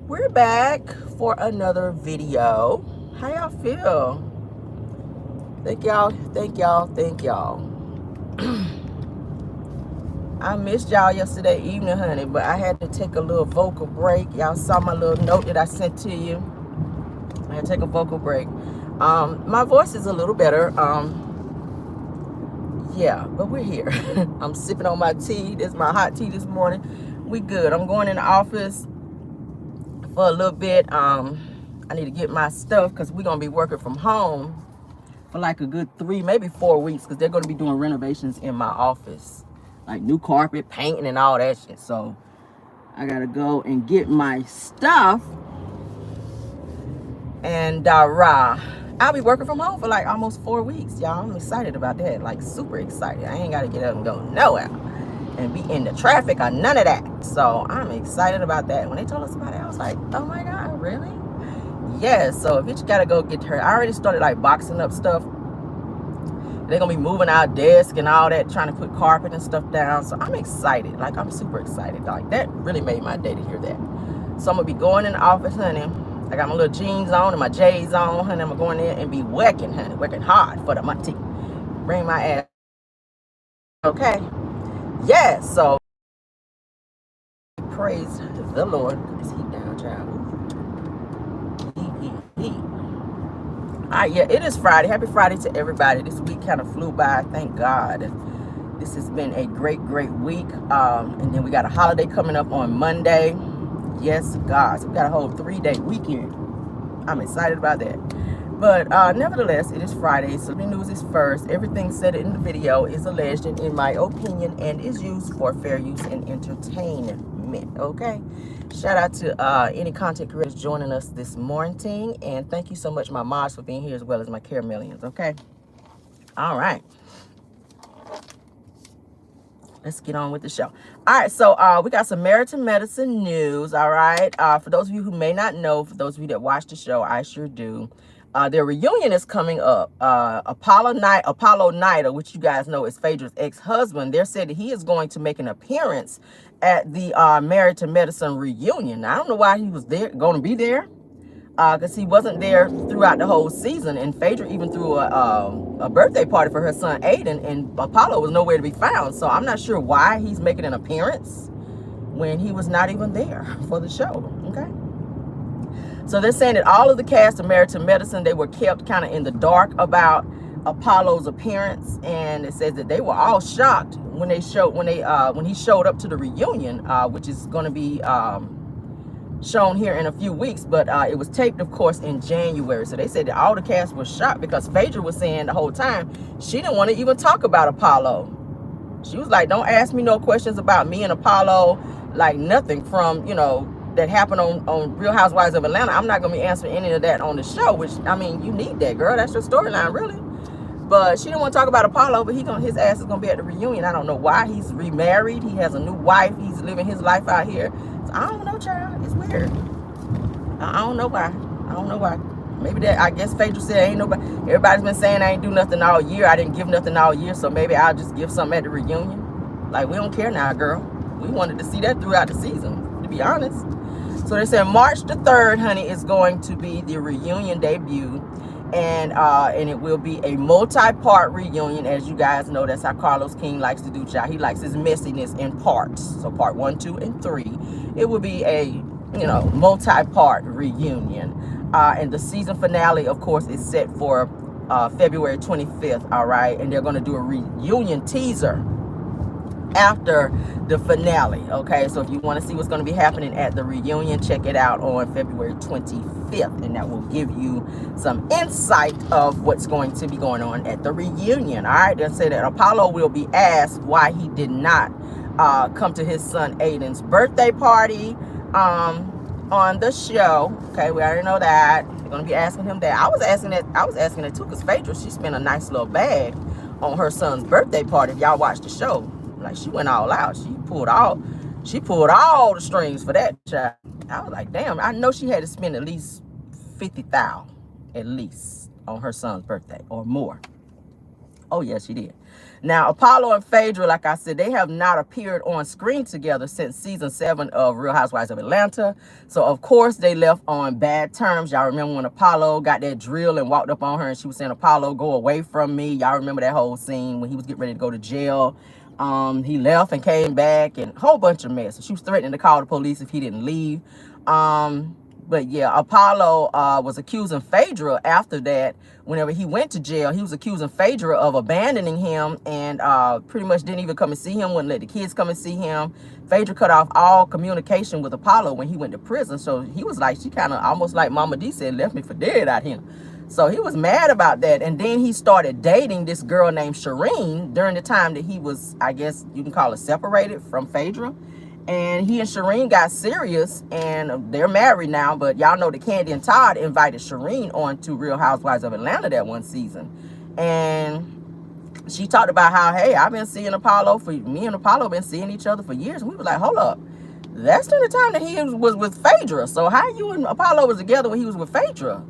We're back for another video. How y'all feel? Thank y'all. I missed y'all yesterday evening, honey, but I had to take a little vocal break. Y'all saw my little note that I sent to you. I had to take a vocal break. My voice is a little better. Yeah, but we're here. I'm sipping on my tea. This is my hot tea this morning. We good. I'm going in the office for a little bit. I need to get my stuff because we're gonna be working from home for like a good 3, maybe 4 weeks, because they're gonna be doing renovations in my office, like new carpet, painting, and all that shit. So I gotta go and get my stuff, and I'll be working from home for like almost 4 weeks, y'all. I'm excited about that, like super excited. I ain't gotta get up and go nowhere and be in the traffic or none of that. So I'm excited about that. When they told us about it, I was like, oh my God, really? Yes. So bitch gotta go get her. I already started like boxing up stuff. They're gonna be moving our desk and all that, trying to put carpet and stuff down. So I'm excited. Like, I'm super excited. Like, that really made my day to hear that. So I'm gonna be going in the office, honey. I got my little jeans on and my J's on, honey. I'm gonna go in there and be working, honey, working hard for the money. Bring my ass. Okay. Yes. So praise the Lord. Put this heat down, child. Heat. All right, yeah, it is Friday. Happy Friday to everybody. This week kind of flew by, thank God. This has been a great week. And then we got a holiday coming up on Monday. Yes, God. So we got a whole 3-day weekend. I'm excited about that. But nevertheless, it is Friday, so the news is first. Everything said in the video is alleged and in my opinion and is used for fair use and entertainment. Okay? Shout out to any content creators joining us this morning. And thank you so much, my mods, for being here, as well as my caramelians. Okay? All right. Let's get on with the show. All right, so we got some Samaritan Medicine news, all right? For those of you who may not know, for those of you that watch the show, I sure do. Their reunion is coming up. Apollo Nida, which you guys know is Phaedra's ex-husband, they're said that he is going to make an appearance at the Samaritan Medicine reunion. Now, I don't know why he was there, going to be there, because he wasn't there throughout the whole season. And Phaedra even threw a birthday party for her son Aiden, and Apollo was nowhere to be found. So I'm not sure why he's making an appearance when he was not even there for the show. Okay. So they're saying that all of the cast of Samaritan Medicine, they were kept kind of in the dark about Apollo's appearance, and it says that they were all shocked when he showed up to the reunion, which is going to be shown here in a few weeks, but it was taped, of course, in January. So they said that all the cast was shocked because Phaedra was saying the whole time she didn't want to even talk about Apollo. She was like, don't ask me no questions about me and Apollo, like nothing from, that happened on Real Housewives of Atlanta. I'm not going to be answering any of that on the show, which, I mean, you need that, girl. That's your storyline, really. But she didn't want to talk about Apollo, but his ass is going to be at the reunion. I don't know why. He's remarried. He has a new wife. He's living his life out here. So I don't know, child. It's weird. I don't know why. Maybe that, I guess Phaedra said ain't nobody. Everybody's been saying I ain't do nothing all year. I didn't give nothing all year, so maybe I'll just give something at the reunion. Like, we don't care now, girl. We wanted to see that throughout the season, to be honest. So they said March the 3rd, honey, is going to be the reunion debut. And it will be a multi-part reunion. As you guys know, that's how Carlos King likes to do, child. He likes his messiness in parts. So part 1, 2, and 3. It will be a, multi-part reunion. And the season finale, of course, is set for February 25th, all right? And they're going to do a reunion teaser after the finale. Okay, so if you want to see what's going to be happening at the reunion, check it out on February 25th, and that will give you some insight of what's going to be going on at the reunion. All right, they say that Apollo will be asked why he did not come to his son Aiden's birthday party on the show. Okay, we already know that. They're going to be asking him that. I was asking that too, because Phaedra, she spent a nice little bag on her son's birthday party. If y'all watch the show, like, she went all out. She pulled all the strings for that child. I was like, damn, I know she had to spend at least $50,000 at least on her son's birthday or more. Oh, yes, she did. Now, Apollo and Phaedra, like I said, they have not appeared on screen together since season 7 of Real Housewives of Atlanta. So, of course, they left on bad terms. Y'all remember when Apollo got that drill and walked up on her and she was saying, Apollo, go away from me. Y'all remember that whole scene when he was getting ready to go to jail. He left and came back and a whole bunch of mess. She was threatening to call the police if he didn't leave. But yeah, Apollo was accusing Phaedra after that. Whenever he went to jail, he was accusing Phaedra of abandoning him and pretty much didn't even come and see him, wouldn't let the kids come and see him. Phaedra cut off all communication with Apollo when he went to prison. So he was like, she kind of almost like Mama D said, left me for dead out here. So he was mad about that. And then he started dating this girl named Shireen during the time that he was, I guess you can call it, separated from Phaedra. And he and Shireen got serious and they're married now. But y'all know that Candy and Todd invited Shireen on to Real Housewives of Atlanta that one season. And she talked about how, hey, I've been seeing Apollo me and Apollo been seeing each other for years. And we were like, hold up. That's during the time that he was with Phaedra. So how you and Apollo was together when he was with Phaedra?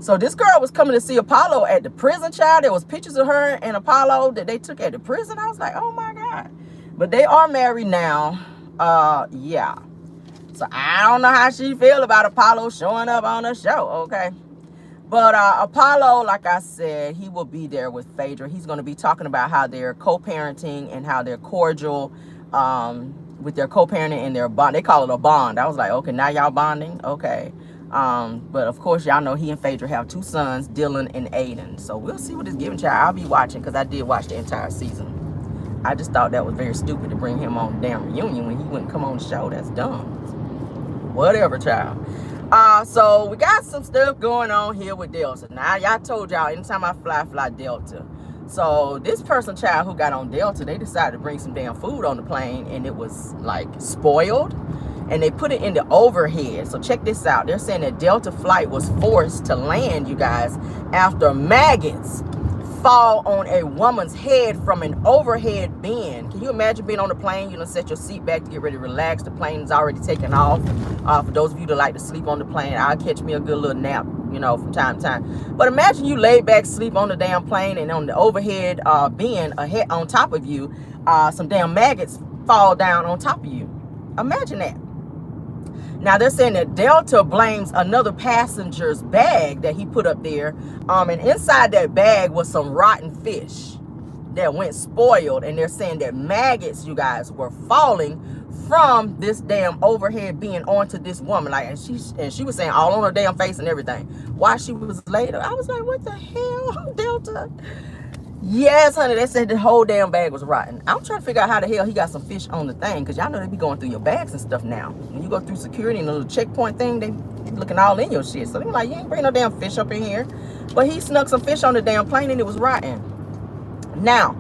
So this girl was coming to see Apollo at the prison, child. There was pictures of her and Apollo that they took at the prison. I was like, oh my God. But they are married now. Yeah. So I don't know how she feel about Apollo showing up on the show, okay? But Apollo, like I said, he will be there with Phaedra. He's going to be talking about how they're co-parenting and how they're cordial with their co-parenting and their bond. They call it a bond. I was like, okay, now y'all bonding? Okay. But of course, y'all know he and Phaedra have 2 sons, Dylan and Aiden. So we'll see what it's giving, child. I'll be watching because I did watch the entire season. I just thought that was very stupid to bring him on the damn reunion when he wouldn't come on the show. That's dumb. Whatever, child. So we got some stuff going on here with Delta. Now, y'all told y'all anytime I fly Delta. So this person, child, who got on Delta, they decided to bring some damn food on the plane and it was like spoiled. And they put it in the overhead. So check this out. They're saying that Delta flight was forced to land, you guys, after maggots fall on a woman's head from an overhead bin. Can you imagine being on the plane? You done set your seat back to get ready to relax. The plane is already taken off. For those of you that like to sleep on the plane, I'll catch me a good little nap, you know, from time to time. But imagine you lay back, sleep on the damn plane, and on the overhead bin on top of you, some damn maggots fall down on top of you. Imagine that. Now, they're saying that Delta blames another passenger's bag that he put up there. And inside that bag was some rotten fish that went spoiled. And they're saying that maggots, you guys, were falling from this damn overhead bin onto this woman. Like, and she was saying all on her damn face and everything. While she was later, I was like, what the hell, Delta? Yes, honey, they said the whole damn bag was rotten. I'm trying to figure out how the hell he got some fish on the thing, because y'all know they be going through your bags and stuff now. When you go through security and the little checkpoint thing, they looking all in your shit. So they're like, you ain't bring no damn fish up in here. But he snuck some fish on the damn plane and it was rotten. Now,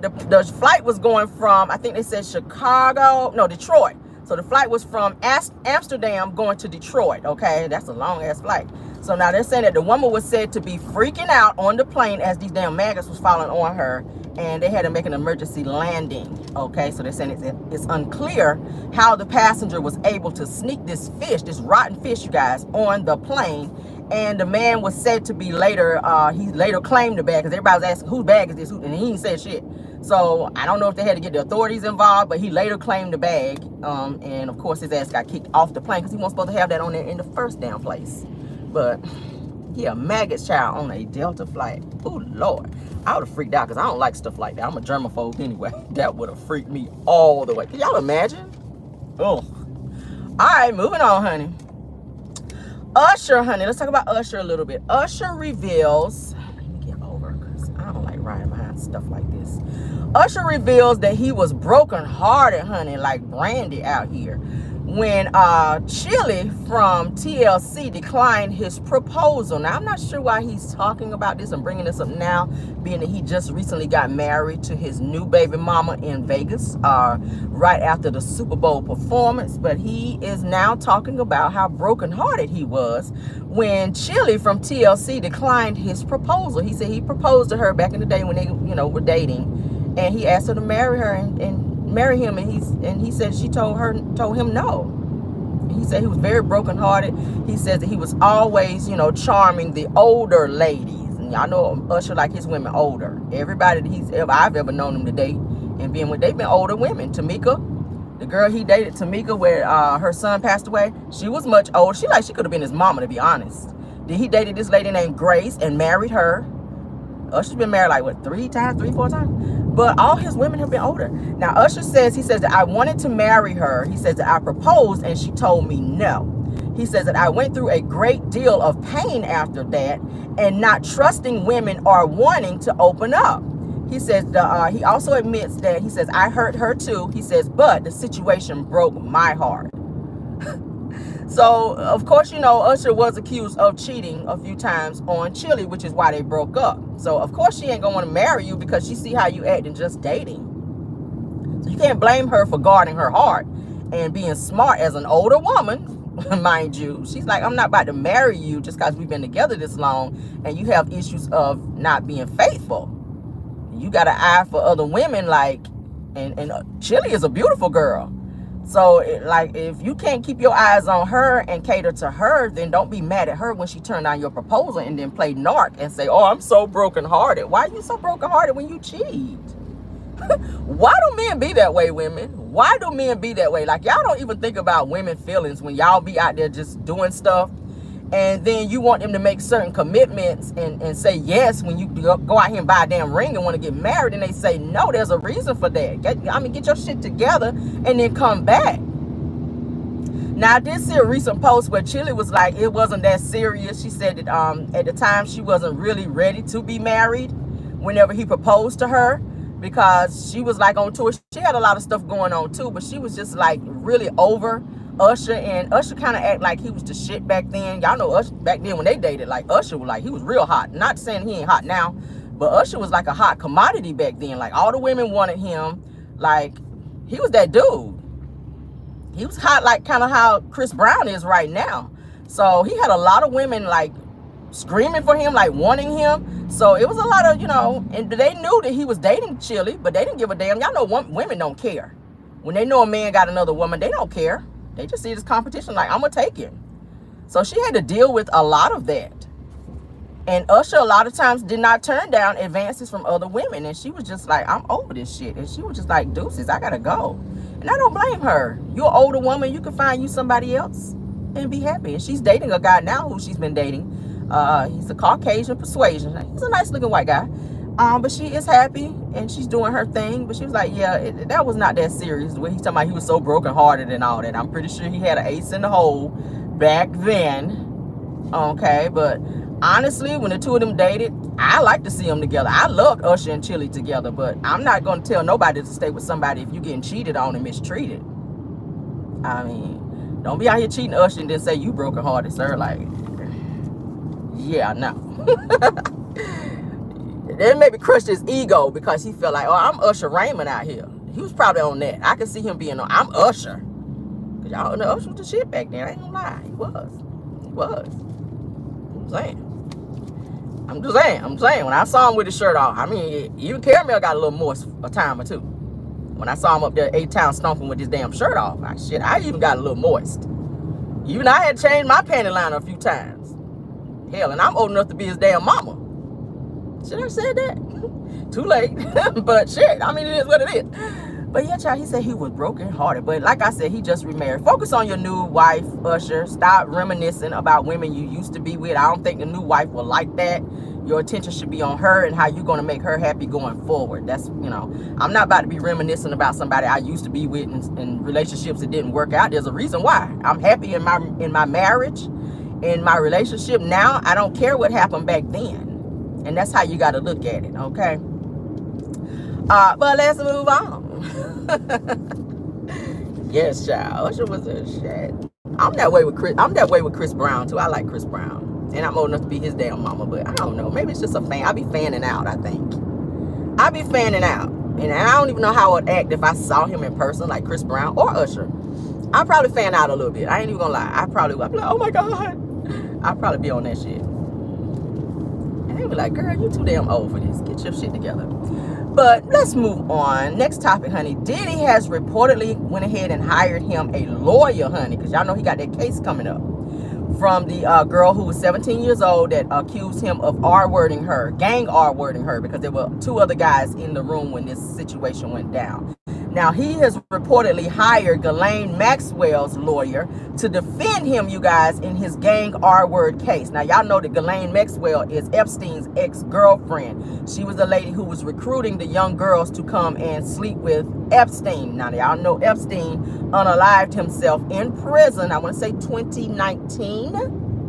the flight was going from, I think they said Detroit. So the flight was from Amsterdam going to Detroit, okay? That's a long-ass flight. So now they're saying that the woman was said to be freaking out on the plane as these damn maggots was falling on her, and they had to make an emergency landing, okay? So they're saying it's unclear how the passenger was able to sneak this fish, this rotten fish, you guys, on the plane. And the man was said to be later, he later claimed the bag, because everybody was asking, whose bag is this? And he didn't say shit. So I don't know if they had to get the authorities involved, but he later claimed the bag. And of course his ass got kicked off the plane because he wasn't supposed to have that on there in the first damn place. But yeah, maggots, child, on a Delta flight. Oh Lord, I would have freaked out because I don't like stuff like that. I'm a germaphobe anyway. That would have freaked me all the way. Can y'all imagine? Oh. All right, moving on, honey. Usher, honey. Let's talk about Usher a little bit. Usher reveals, let me get over because I don't like riding behind stuff like this. Usher reveals that he was brokenhearted, honey, like Brandy out here, when Chili from TLC declined his proposal. Now, I'm not sure why he's talking about this and bringing this up now, being that he just recently got married to his new baby mama in Vegas right after the Super Bowl performance. But he is now talking about how brokenhearted he was when Chili from TLC declined his proposal. He said he proposed to her back in the day when they, were dating, and he asked her to marry her and marry him, and he said she told him no. He said he was very brokenhearted. He said that he was always, charming the older ladies, and Y'all know Usher like his women older. Everybody that I've ever known him to date and been with, they've been older women. Tamika, the girl he dated, Tamika, where her son passed away, she was much older. She could have been his mama, to be honest. Then he dated this lady named Grace and married her. Usher's been married like, what, 3, 4 times? But all his women have been older. Now, Usher says, he says that I wanted to marry her. He says that I proposed and she told me no. He says that I went through a great deal of pain after that and not trusting women or wanting to open up. He says, he also admits that, he says, I hurt her too. He says, but the situation broke my heart. So, of course, you know, Usher was accused of cheating a few times on Chili, which is why they broke up. So, of course, she ain't going to want to marry you because she see how you act in just dating. So, you can't blame her for guarding her heart and being smart as an older woman, mind you. She's like, I'm not about to marry you just because we've been together this long and you have issues of not being faithful. You got an eye for other women, like, and Chili is a beautiful girl. So, like, if you can't keep your eyes on her and cater to her, then don't be mad at her when she turned down your proposal and then play narc and say, oh, I'm so brokenhearted. Why are you so brokenhearted when you cheat? Why do men be that way, women? Why do men be that way? Like, y'all don't even think about women's feelings when y'all be out there just doing stuff. And then you want them to make certain commitments and say yes when you go out here and buy a damn ring and want to get married. And they say, no, there's a reason for that. Get your shit together and then come back. Now, I did see a recent post where Chili was like, it wasn't that serious. She said that at the time she wasn't really ready to be married whenever he proposed to her, because she was like on tour. She had a lot of stuff going on too, but she was just like really over Usher, and Usher kind of act like he was the shit back then. Y'all know Usher back then when they dated, like Usher was like, he was real hot. Not saying he ain't hot now, but Usher was like a hot commodity back then. Like all the women wanted him. Like he was that dude. He was hot, like kind of how Chris Brown is right now. So he had a lot of women like screaming for him, like wanting him. So it was a lot of, you know, and they knew that he was dating Chili, but they didn't give a damn. Y'all know women don't care. When they know a man got another woman, they don't care. They just see it as competition, like, I'm going to take him. So she had to deal with a lot of that. And Usher, a lot of times, did not turn down advances from other women. And she was just like, I'm over this shit. And she was just like, deuces, I got to go. And I don't blame her. You're an older woman. You can find you somebody else and be happy. And she's dating a guy now who she's been dating. He's a Caucasian persuasion. He's a nice-looking white guy. But she is happy and she's doing her thing. But she was like, yeah, that was not that serious. When he's talking about he was so brokenhearted and all that. I'm pretty sure he had an ace in the hole back then. Okay, but honestly, when the two of them dated, I like to see them together. I loved Usher and Chili together, but I'm not going to tell nobody to stay with somebody if you're getting cheated on and mistreated. I mean, don't be out here cheating Usher and then say you brokenhearted, sir. Like, yeah, no. Then maybe crushed his ego because he felt like, oh, I'm Usher Raymond out here. He was probably on that. I could see him being on, I'm Usher. Because y'all know Usher was the shit back then. I ain't gonna lie. He was. He was. I'm just saying. When I saw him with his shirt off, I mean, even Caramel got a little moist a time or two. When I saw him up there 8-Town stomping with his damn shirt off, I even got a little moist. Even I had changed my panty liner a few times. Hell, and I'm old enough to be his damn mama. Should I have said that? Too late. But shit, I mean, it is what it is. But yeah, child, he said he was brokenhearted. But like I said, he just remarried. Focus on your new wife, Usher. Stop reminiscing about women you used to be with. I don't think the new wife will like that. Your attention should be on her and how you're going to make her happy going forward. That's, you know, I'm not about to be reminiscing about somebody I used to be with in relationships that didn't work out. There's a reason why. I'm happy in my marriage, in my relationship now. I don't care what happened back then. And that's how you got to look at it, okay? But let's move on. Yes, child. Usher was a shit. I'm that way with Chris Brown too. I like Chris Brown, and I'm old enough to be his damn mama. But I don't know. Maybe it's just a fan. I be fanning out. I think I be fanning out, and I don't even know how I'd act if I saw him in person, like Chris Brown or Usher. I'd probably fan out a little bit. I ain't even gonna lie. I'd be like, oh my god. I'd probably be on that shit. And they be like, girl, you too damn old for this. Get your shit together. But let's move on. Next topic, honey. Diddy has reportedly went ahead and hired him a lawyer, honey, because y'all know he got that case coming up from the girl who was 17 years old that accused him of R-wording her, gang R-wording her, because there were 2 other guys in the room when this situation went down. Now, he has reportedly hired Ghislaine Maxwell's lawyer to defend him, you guys, in his gang R-word case. Now, y'all know that Ghislaine Maxwell is Epstein's ex-girlfriend. She was the lady who was recruiting the young girls to come and sleep with Epstein. Now, y'all know Epstein unalived himself in prison, I want to say 2019.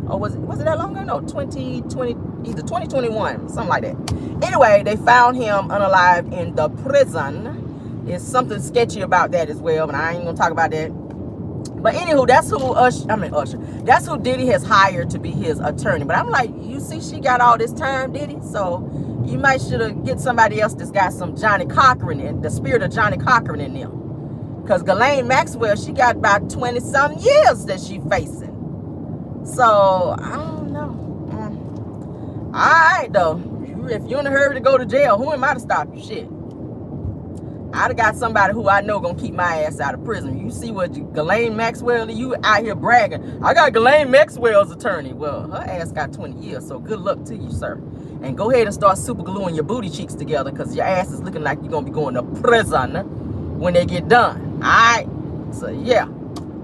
Or was it that long ago? No, 2020, either 2021, something like that. Anyway, they found him unalived in the prison. There's something sketchy about that as well, but I ain't gonna talk about that. But anywho, that's who that's who Diddy has hired to be his attorney. But I'm like, you see, she got all this time, Diddy, so you might should have get somebody else that's got some Johnny Cochran in the spirit of Johnny Cochran in them. Because Ghislaine Maxwell, she got about 20-some years that she facing. So I don't know. All right though, if you're in a hurry to go to jail, who am I to stop you? Shit. I'd have got somebody who I know gonna keep my ass out of prison. You see what Ghislaine Maxwell, you out here bragging. I got Ghislaine Maxwell's attorney. Well, her ass got 20 years, so good luck to you, sir. And go ahead and start super gluing your booty cheeks together, because your ass is looking like you're gonna be going to prison when they get done. All right? So yeah,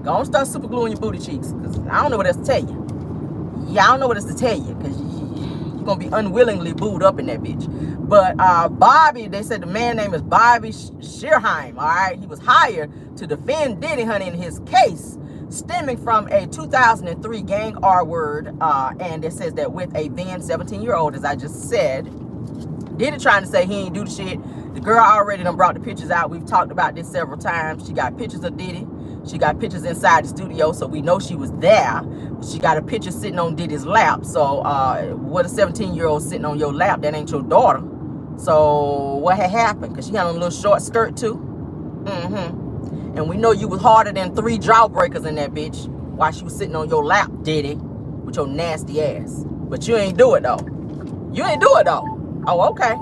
go on, start super gluing your booty cheeks, because I don't know what else to tell you. Yeah, I don't know what else to tell you, because you're gonna be unwillingly booed up in that bitch. But Bobby, they said the man name is Bobby Shearheim, all right? He was hired to defend Diddy, honey, in his case, stemming from a 2003 gang R-word, and it says that with a then 17-year-old, as I just said. Diddy trying to say he ain't do the shit. The girl already done brought the pictures out. We've talked about this several times. She got pictures of Diddy. She got pictures inside the studio, so we know she was there. She got a picture sitting on Diddy's lap. So what a 17-year-old sitting on your lap, that ain't your daughter. So what had happened? Because she had on a little short skirt too. And we know you was harder than 3 jawbreakers in that bitch while she was sitting on your lap, Diddy, with your nasty ass. But you ain't do it though. You ain't do it though. Oh, okay.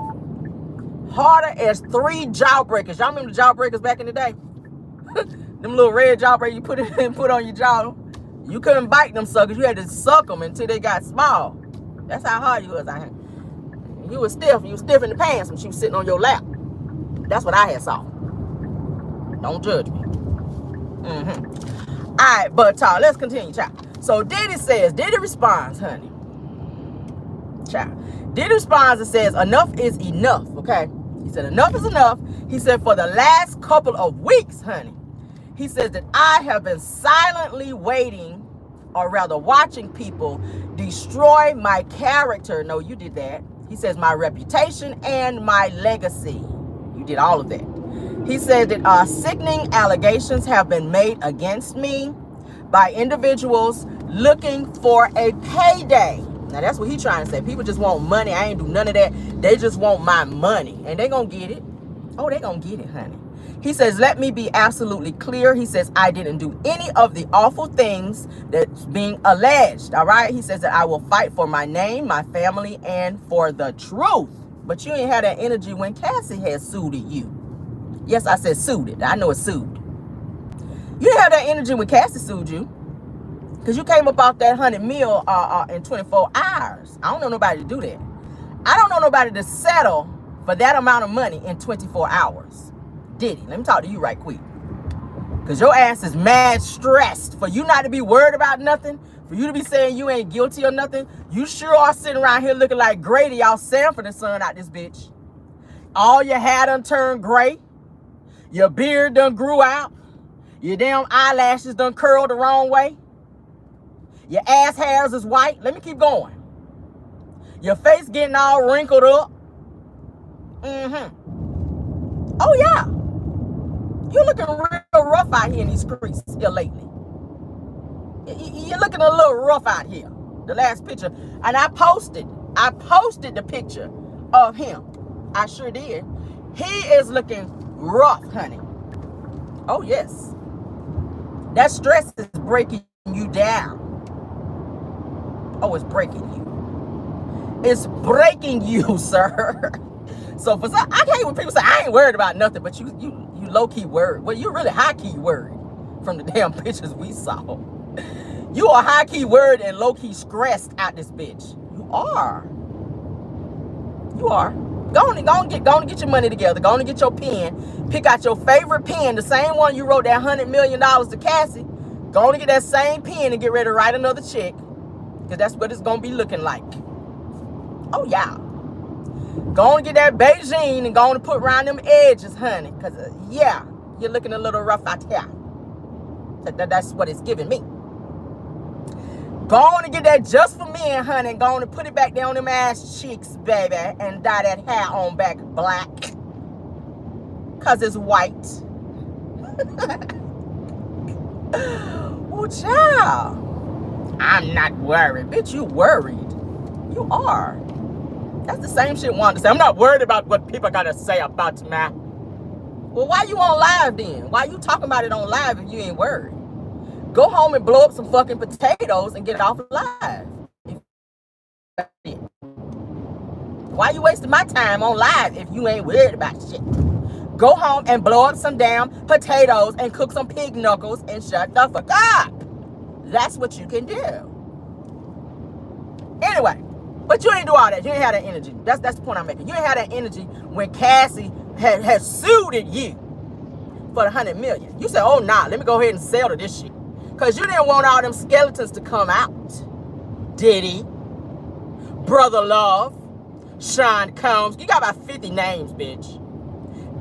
Harder as 3 jawbreakers. Y'all remember the jawbreakers back in the day? Them little red jawbreakers you put on your jaw. You couldn't bite them suckers. You had to suck them until they got small. That's how hard you was out here. You was stiff. You was stiff in the pants when she was sitting on your lap. That's what I had saw. Don't judge me. All right, but let's continue, child. So Diddy responds, honey. Child. Diddy responds and says, enough is enough, okay? He said, enough is enough. He said, for the last couple of weeks, honey, he says that I have been silently waiting, or rather watching people destroy my character. No, you did that. He says my reputation and my legacy. You did all of that. He said that sickening allegations have been made against me by individuals looking for a payday. Now, that's what he's trying to say. People just want money. I ain't do none of that. They just want my money. And they gonna get it. Oh, they gonna get it, honey. He says, let me be absolutely clear. He says, I didn't do any of the awful things that's being alleged, all right? He says that I will fight for my name, my family, and for the truth. But you ain't had that energy when Cassie had suited you. Yes, I said suited. I know it's sued. You didn't have that energy when Cassie sued you, because you came up off that 100 mil in 24 hours. I don't know nobody to do that. I don't know nobody to settle for that amount of money in 24 hours. Diddy, let me talk to you right quick. Because your ass is mad stressed for you not to be worried about nothing, for you to be saying you ain't guilty or nothing. You sure are sitting around here looking like Grady out Sanford and Son out this bitch. All your hair done turned gray. Your beard done grew out. Your damn eyelashes done curled the wrong way. Your ass hairs is white. Let me keep going. Your face getting all wrinkled up. Oh, yeah. You're looking real rough out here in these streets here lately. You're looking a little rough out here. The last picture. And I posted the picture of him. I sure did. He is looking rough, honey. Oh, yes. That stress is breaking you down. Oh, it's breaking you. It's breaking you, sir. So for some, I hate when people say I ain't worried about nothing, but you low key worried. Well, you really high key worried from the damn pictures we saw. You are high-key worried and low-key stressed out this bitch. You are. You are. Go on and get your money together. Go on and get your pen. Pick out your favorite pen, the same one you wrote that $100 million to Cassie. Go on and get that same pen and get ready to write another check. Because that's what it's going to be looking like. Oh, yeah. Go on and get that Beijing and go on and put around them edges, honey. Because, yeah, you're looking a little rough out here. That's what it's giving me. Go on and get that just for men, honey, and go on and put it back down on them ass cheeks, baby, and dye that hair on back black. Because it's white. Oh, child. I'm not worried. Bitch, you worried. You are. That's the same shit Wanda said. I'm not worried about what people got to say about me. Well, why you on live then? Why you talking about it on live if you ain't worried? Go home and blow up some fucking potatoes and get it off live. Why you wasting my time on live if you ain't worried about shit? Go home and blow up some damn potatoes and cook some pig knuckles and shut the fuck up. That's what you can do. Anyway, but you ain't do all that. You ain't have that energy. That's the point I'm making. You ain't have that energy when Cassie had sued you for the $100 million. You said, oh, nah, let me go ahead and sell to this shit. Because you didn't want all them skeletons to come out. Diddy, Brother Love, Sean Combs. You got about 50 names, bitch.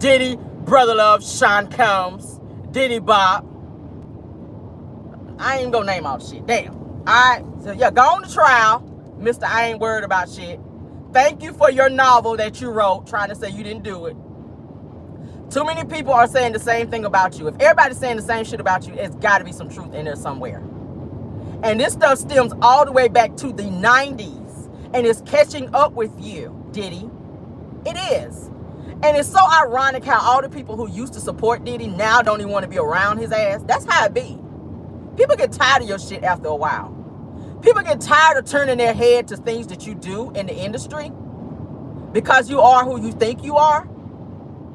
Diddy, Brother Love, Sean Combs, Diddy Bob. I ain't gonna name all the shit. Damn. All right. So, yeah, go on to trial, Mr. I ain't worried about shit. Thank you for your novel that you wrote trying to say you didn't do it. Too many people are saying the same thing about you. If everybody's saying the same shit about you, it's got to be some truth in there somewhere. And this stuff stems all the way back to the 90s. And it's catching up with you, Diddy. It is. And it's so ironic how all the people who used to support Diddy now don't even want to be around his ass. That's how it be. People get tired of your shit after a while. People get tired of turning their head to things that you do in the industry because you are who you think you are.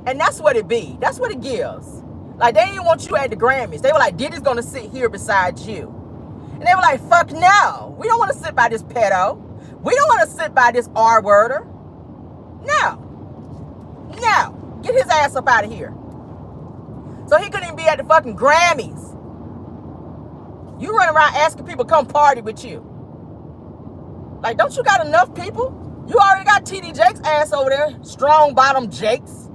And that's what it be. That's what it gives. Like, they didn't want you at the Grammys. They were like, Diddy's going to sit here beside you. And they were like, fuck no. We don't want to sit by this pedo. We don't want to sit by this R-worder. No. No. Get his ass up out of here. So he couldn't even be at the fucking Grammys. You run around asking people to come party with you. Like, don't you got enough people? You already got TD Jake's ass over there. Strong bottom Jakes.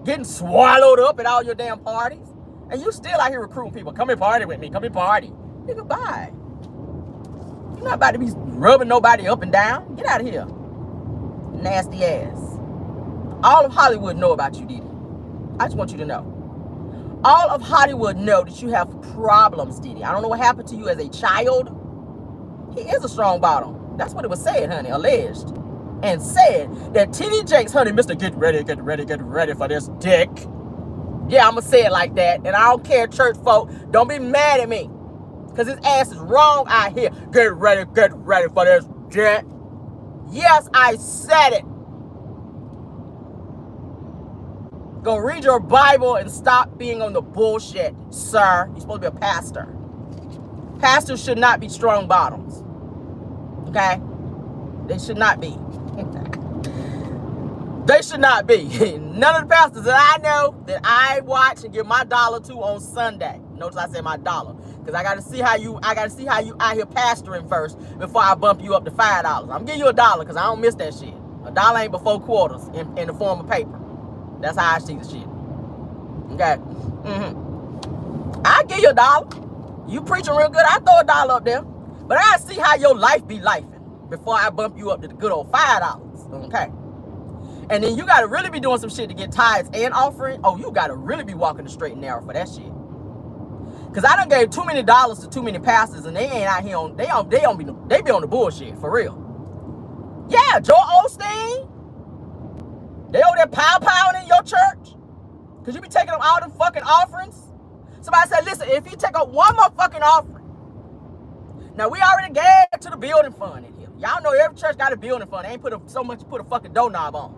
Getting swallowed up at all your damn parties. And you still out here recruiting people. Come and party with me. Come and party. Nigga, bye. You're not about to be rubbing nobody up and down. Get out of here. Nasty ass. All of Hollywood know about you, Diddy. I just want you to know. All of Hollywood know that you have problems, Diddy. I don't know what happened to you as a child. He is a strong bottom. That's what it was said, honey. Alleged. And said that TD Jakes, honey, Mr. Get ready for this dick. Yeah, I'm going to say it like that. And I don't care, church folk. Don't be mad at me. Because his ass is wrong out here. Get ready for this dick. Yes, I said it. Go read your Bible and stop being on the bullshit, sir. You're supposed to be a pastor. Pastors should not be strong bottoms. Okay? They should not be. They should not be. None of the pastors that I know that I watch and give my dollar to on Sunday. Notice I said my dollar. Because I gotta see how you out here pastoring first before I bump you up to $5. I'm giving you $1 because I don't miss that shit. $1 ain't but 4 quarters in the form of paper. That's how I see the shit. Okay? I give you $1. You preaching real good, I throw $1 up there. But I gotta see how your life be lifing before I bump you up to the good old $5. Okay? And then you gotta really be doing some shit to get tithes and offering. Oh, you gotta really be walking the straight and narrow for that shit. Cause I done gave too many dollars to too many pastors and they ain't out here on, they be on the bullshit, for real. Yeah, Joel Osteen. They over there pow-powing in your church. Cause you be taking up all them fucking offerings. Somebody said, listen, if you take up one more fucking offering. Now we already gave to the building fund in here. Y'all know every church got a building fund. They ain't put so much to put a fucking doorknob on.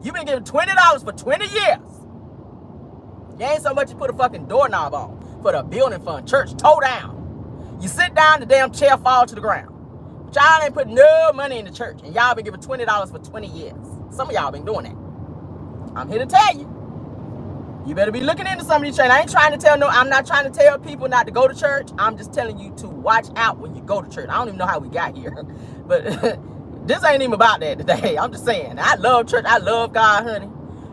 You been giving $20 for 20 years. You ain't so much to put a fucking doorknob on for the building fund. Church toe down. You sit down, the damn chair fall to the ground. But y'all ain't put no money in the church, and y'all been giving $20 for 20 years. Some of y'all been doing that. I'm here to tell you. You better be looking into some of these churches. I'm not trying to tell people not to go to church. I'm just telling you to watch out when you go to church. I don't even know how we got here. But this ain't even about that today. I'm just saying. I love church. I love God, honey.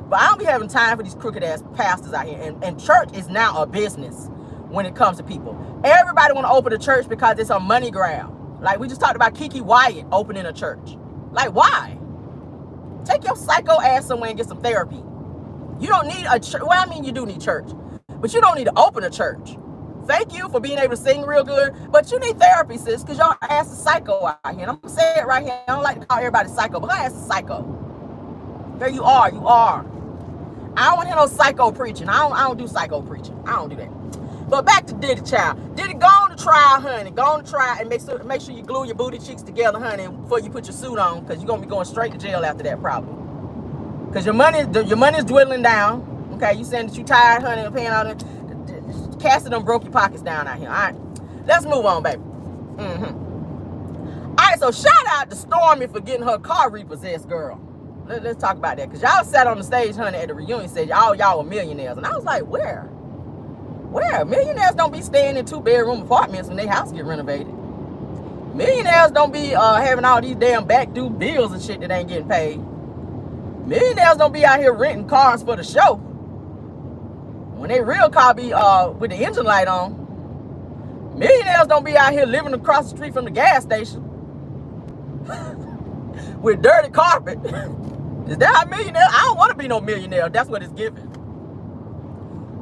But I don't be having time for these crooked ass pastors out here. And church is now a business when it comes to people. Everybody want to open a church because it's a money grab. Like we just talked about Kiki Wyatt opening a church. Like why? Take your psycho ass somewhere and get some therapy. You don't need a church. Well, I mean, you do need church. But you don't need to open a church. Thank you for being able to sing real good. But you need therapy, sis, because your ass is psycho out here. And I'm going to say it right here. I don't like to call everybody psycho, but her ass is psycho. There you are. You are. I don't want to hear no psycho preaching. I don't do psycho preaching. I don't do that. But back to Diddy, child. Diddy, go on to trial, honey. Go on to trial and make sure you glue your booty cheeks together, honey, before you put your suit on, because you're going to be going straight to jail after that, probably. Because your money is dwindling down. Okay, you saying that you tired, honey, and paying all that. Cassie done broke your pockets down out here. All right, let's move on, baby. All right, so shout out to Stormie for getting her car repossessed, girl. Let's talk about that. Because y'all sat on the stage, honey, at the reunion, said y'all were millionaires. And I was like, where? Where? Millionaires don't be staying in 2-bedroom apartments when their house get renovated. Millionaires don't be having all these damn back due bills and shit that ain't getting paid. Millionaires don't be out here renting cars for the show. When they real car be with the engine light on. Millionaires don't be out here living across the street from the gas station with dirty carpet. Is that how millionaire? I don't want to be no millionaire. That's what it's giving.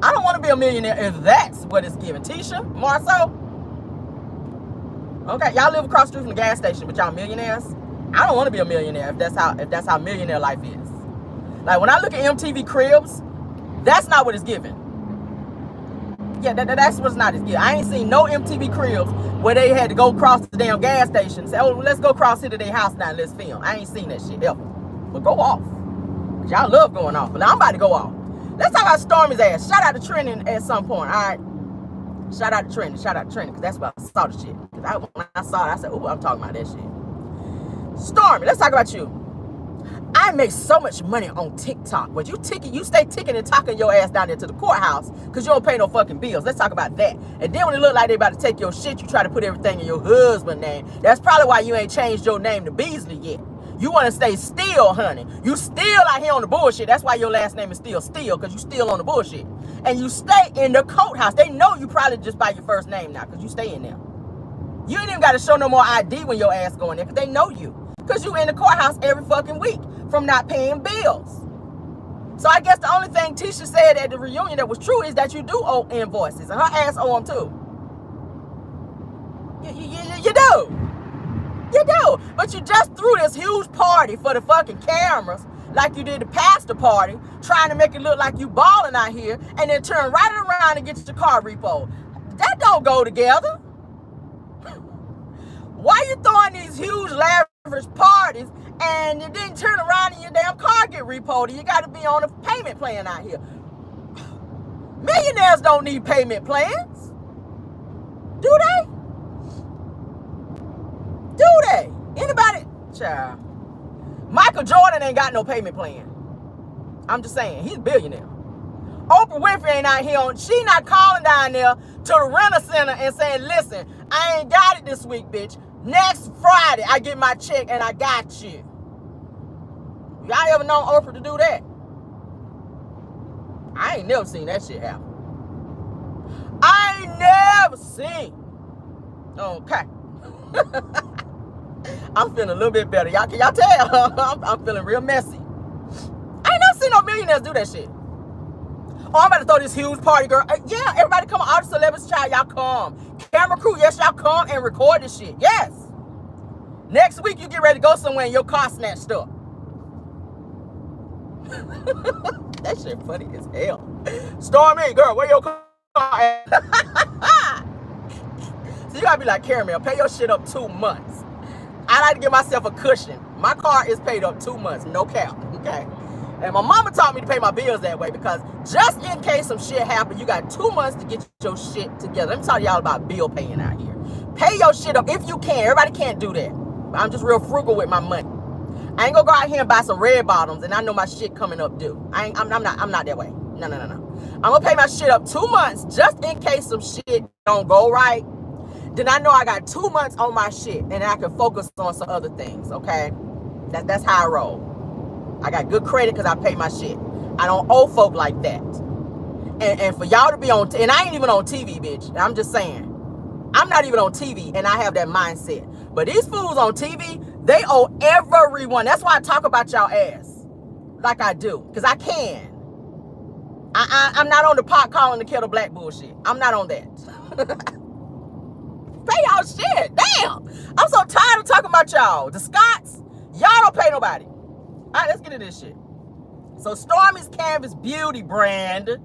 I don't want to be a millionaire if that's what it's giving. Tisha, Marceau. Okay, y'all live across the street from the gas station, but y'all millionaires. I don't want to be a millionaire if that's how millionaire life is. Like when I look at MTV Cribs, that's not what it's giving. Yeah, that's what's not as good. I ain't seen no MTV Cribs where they had to go across the damn gas station and say, oh, let's go across here to their house now and let's film. I ain't seen that shit ever. But go off. Because y'all love going off. But now I'm about to go off. Let's talk about Stormie's ass. Shout out to Trending at some point, all right? Shout out to Trending. Shout out to Trending, because that's where I saw the shit. Because when I saw it, I said, oh, I'm talking about that shit. Stormie, let's talk about you. I make so much money on TikTok. But you stay ticking and talking your ass down there to the courthouse because you don't pay no fucking bills. Let's talk about that. And then when it look like they about to take your shit, you try to put everything in your husband's name. That's probably why you ain't changed your name to Beasley yet. You want to stay Steele, honey. You still out here on the bullshit. That's why your last name is Steele, because you still on the bullshit. And you stay in the courthouse. They know you probably just by your first name now because you stay in there. You ain't even got to show no more ID when your ass go in there because they know you. Because you in the courthouse every fucking week from not paying bills. So I guess the only thing Tisha said at the reunion that was true is that you do owe invoices. And her ass owe them too. You do. You do. But you just threw this huge party for the fucking cameras like you did the pastor party, trying to make it look like you balling out here, and then turn right around and get your car repoed. That don't go together. Why you throwing these huge lavish parties and you didn't turn around and your damn car get repoed? You got to be on a payment plan out here. Millionaires don't need payment plans. Do they? Do they? Anybody? Child. Michael Jordan ain't got no payment plan. I'm just saying, he's a billionaire. Oprah Winfrey ain't out here she not calling down there to the rental center and saying, listen, I ain't got it this week, bitch. Next Friday, I get my check and I got you. Y'all ever known Oprah to do that? I ain't never seen that shit happen. I ain't never seen. Okay. I'm feeling a little bit better. Can y'all tell? I'm feeling real messy. I ain't never seen no millionaires do that shit. Oh, I'm about to throw this huge party, girl. Yeah, everybody come on. All the celebrities, child, y'all come. Camera crew, yes, y'all come and record this shit. Yes. Next week, you get ready to go somewhere and your car snatched up. That shit funny as hell. Stormie, girl, where your car at? So you gotta be like, Caramel, pay your shit up 2 months. I like to give myself a cushion. My car is paid up 2 months, no cap, okay? And my mama taught me to pay my bills that way because just in case some shit happen, you got 2 months to get your shit together. Let me tell y'all about bill paying out here. Pay your shit up if you can. Everybody can't do that. I'm just real frugal with my money. I ain't gonna go out here and buy some red bottoms and I know my shit coming up due. I'm not that way. No. I'm gonna pay my shit up 2 months just in case some shit don't go right. Then I know I got 2 months on my shit and I can focus on some other things, okay? That's how I roll. I got good credit because I pay my shit. I don't owe folk like that. And for y'all to be on, and I ain't even on TV, bitch. I'm just saying. I'm not even on TV and I have that mindset. But these fools on TV, they owe everyone. That's why I talk about y'all ass like I do, because I can. I'm not on the pot calling the kettle black bullshit. I'm not on that. Pay y'all shit. Damn. I'm so tired of talking about y'all. The Scots, y'all don't pay nobody. All right, let's get into this shit. So Stormie's Canvas Beauty brand,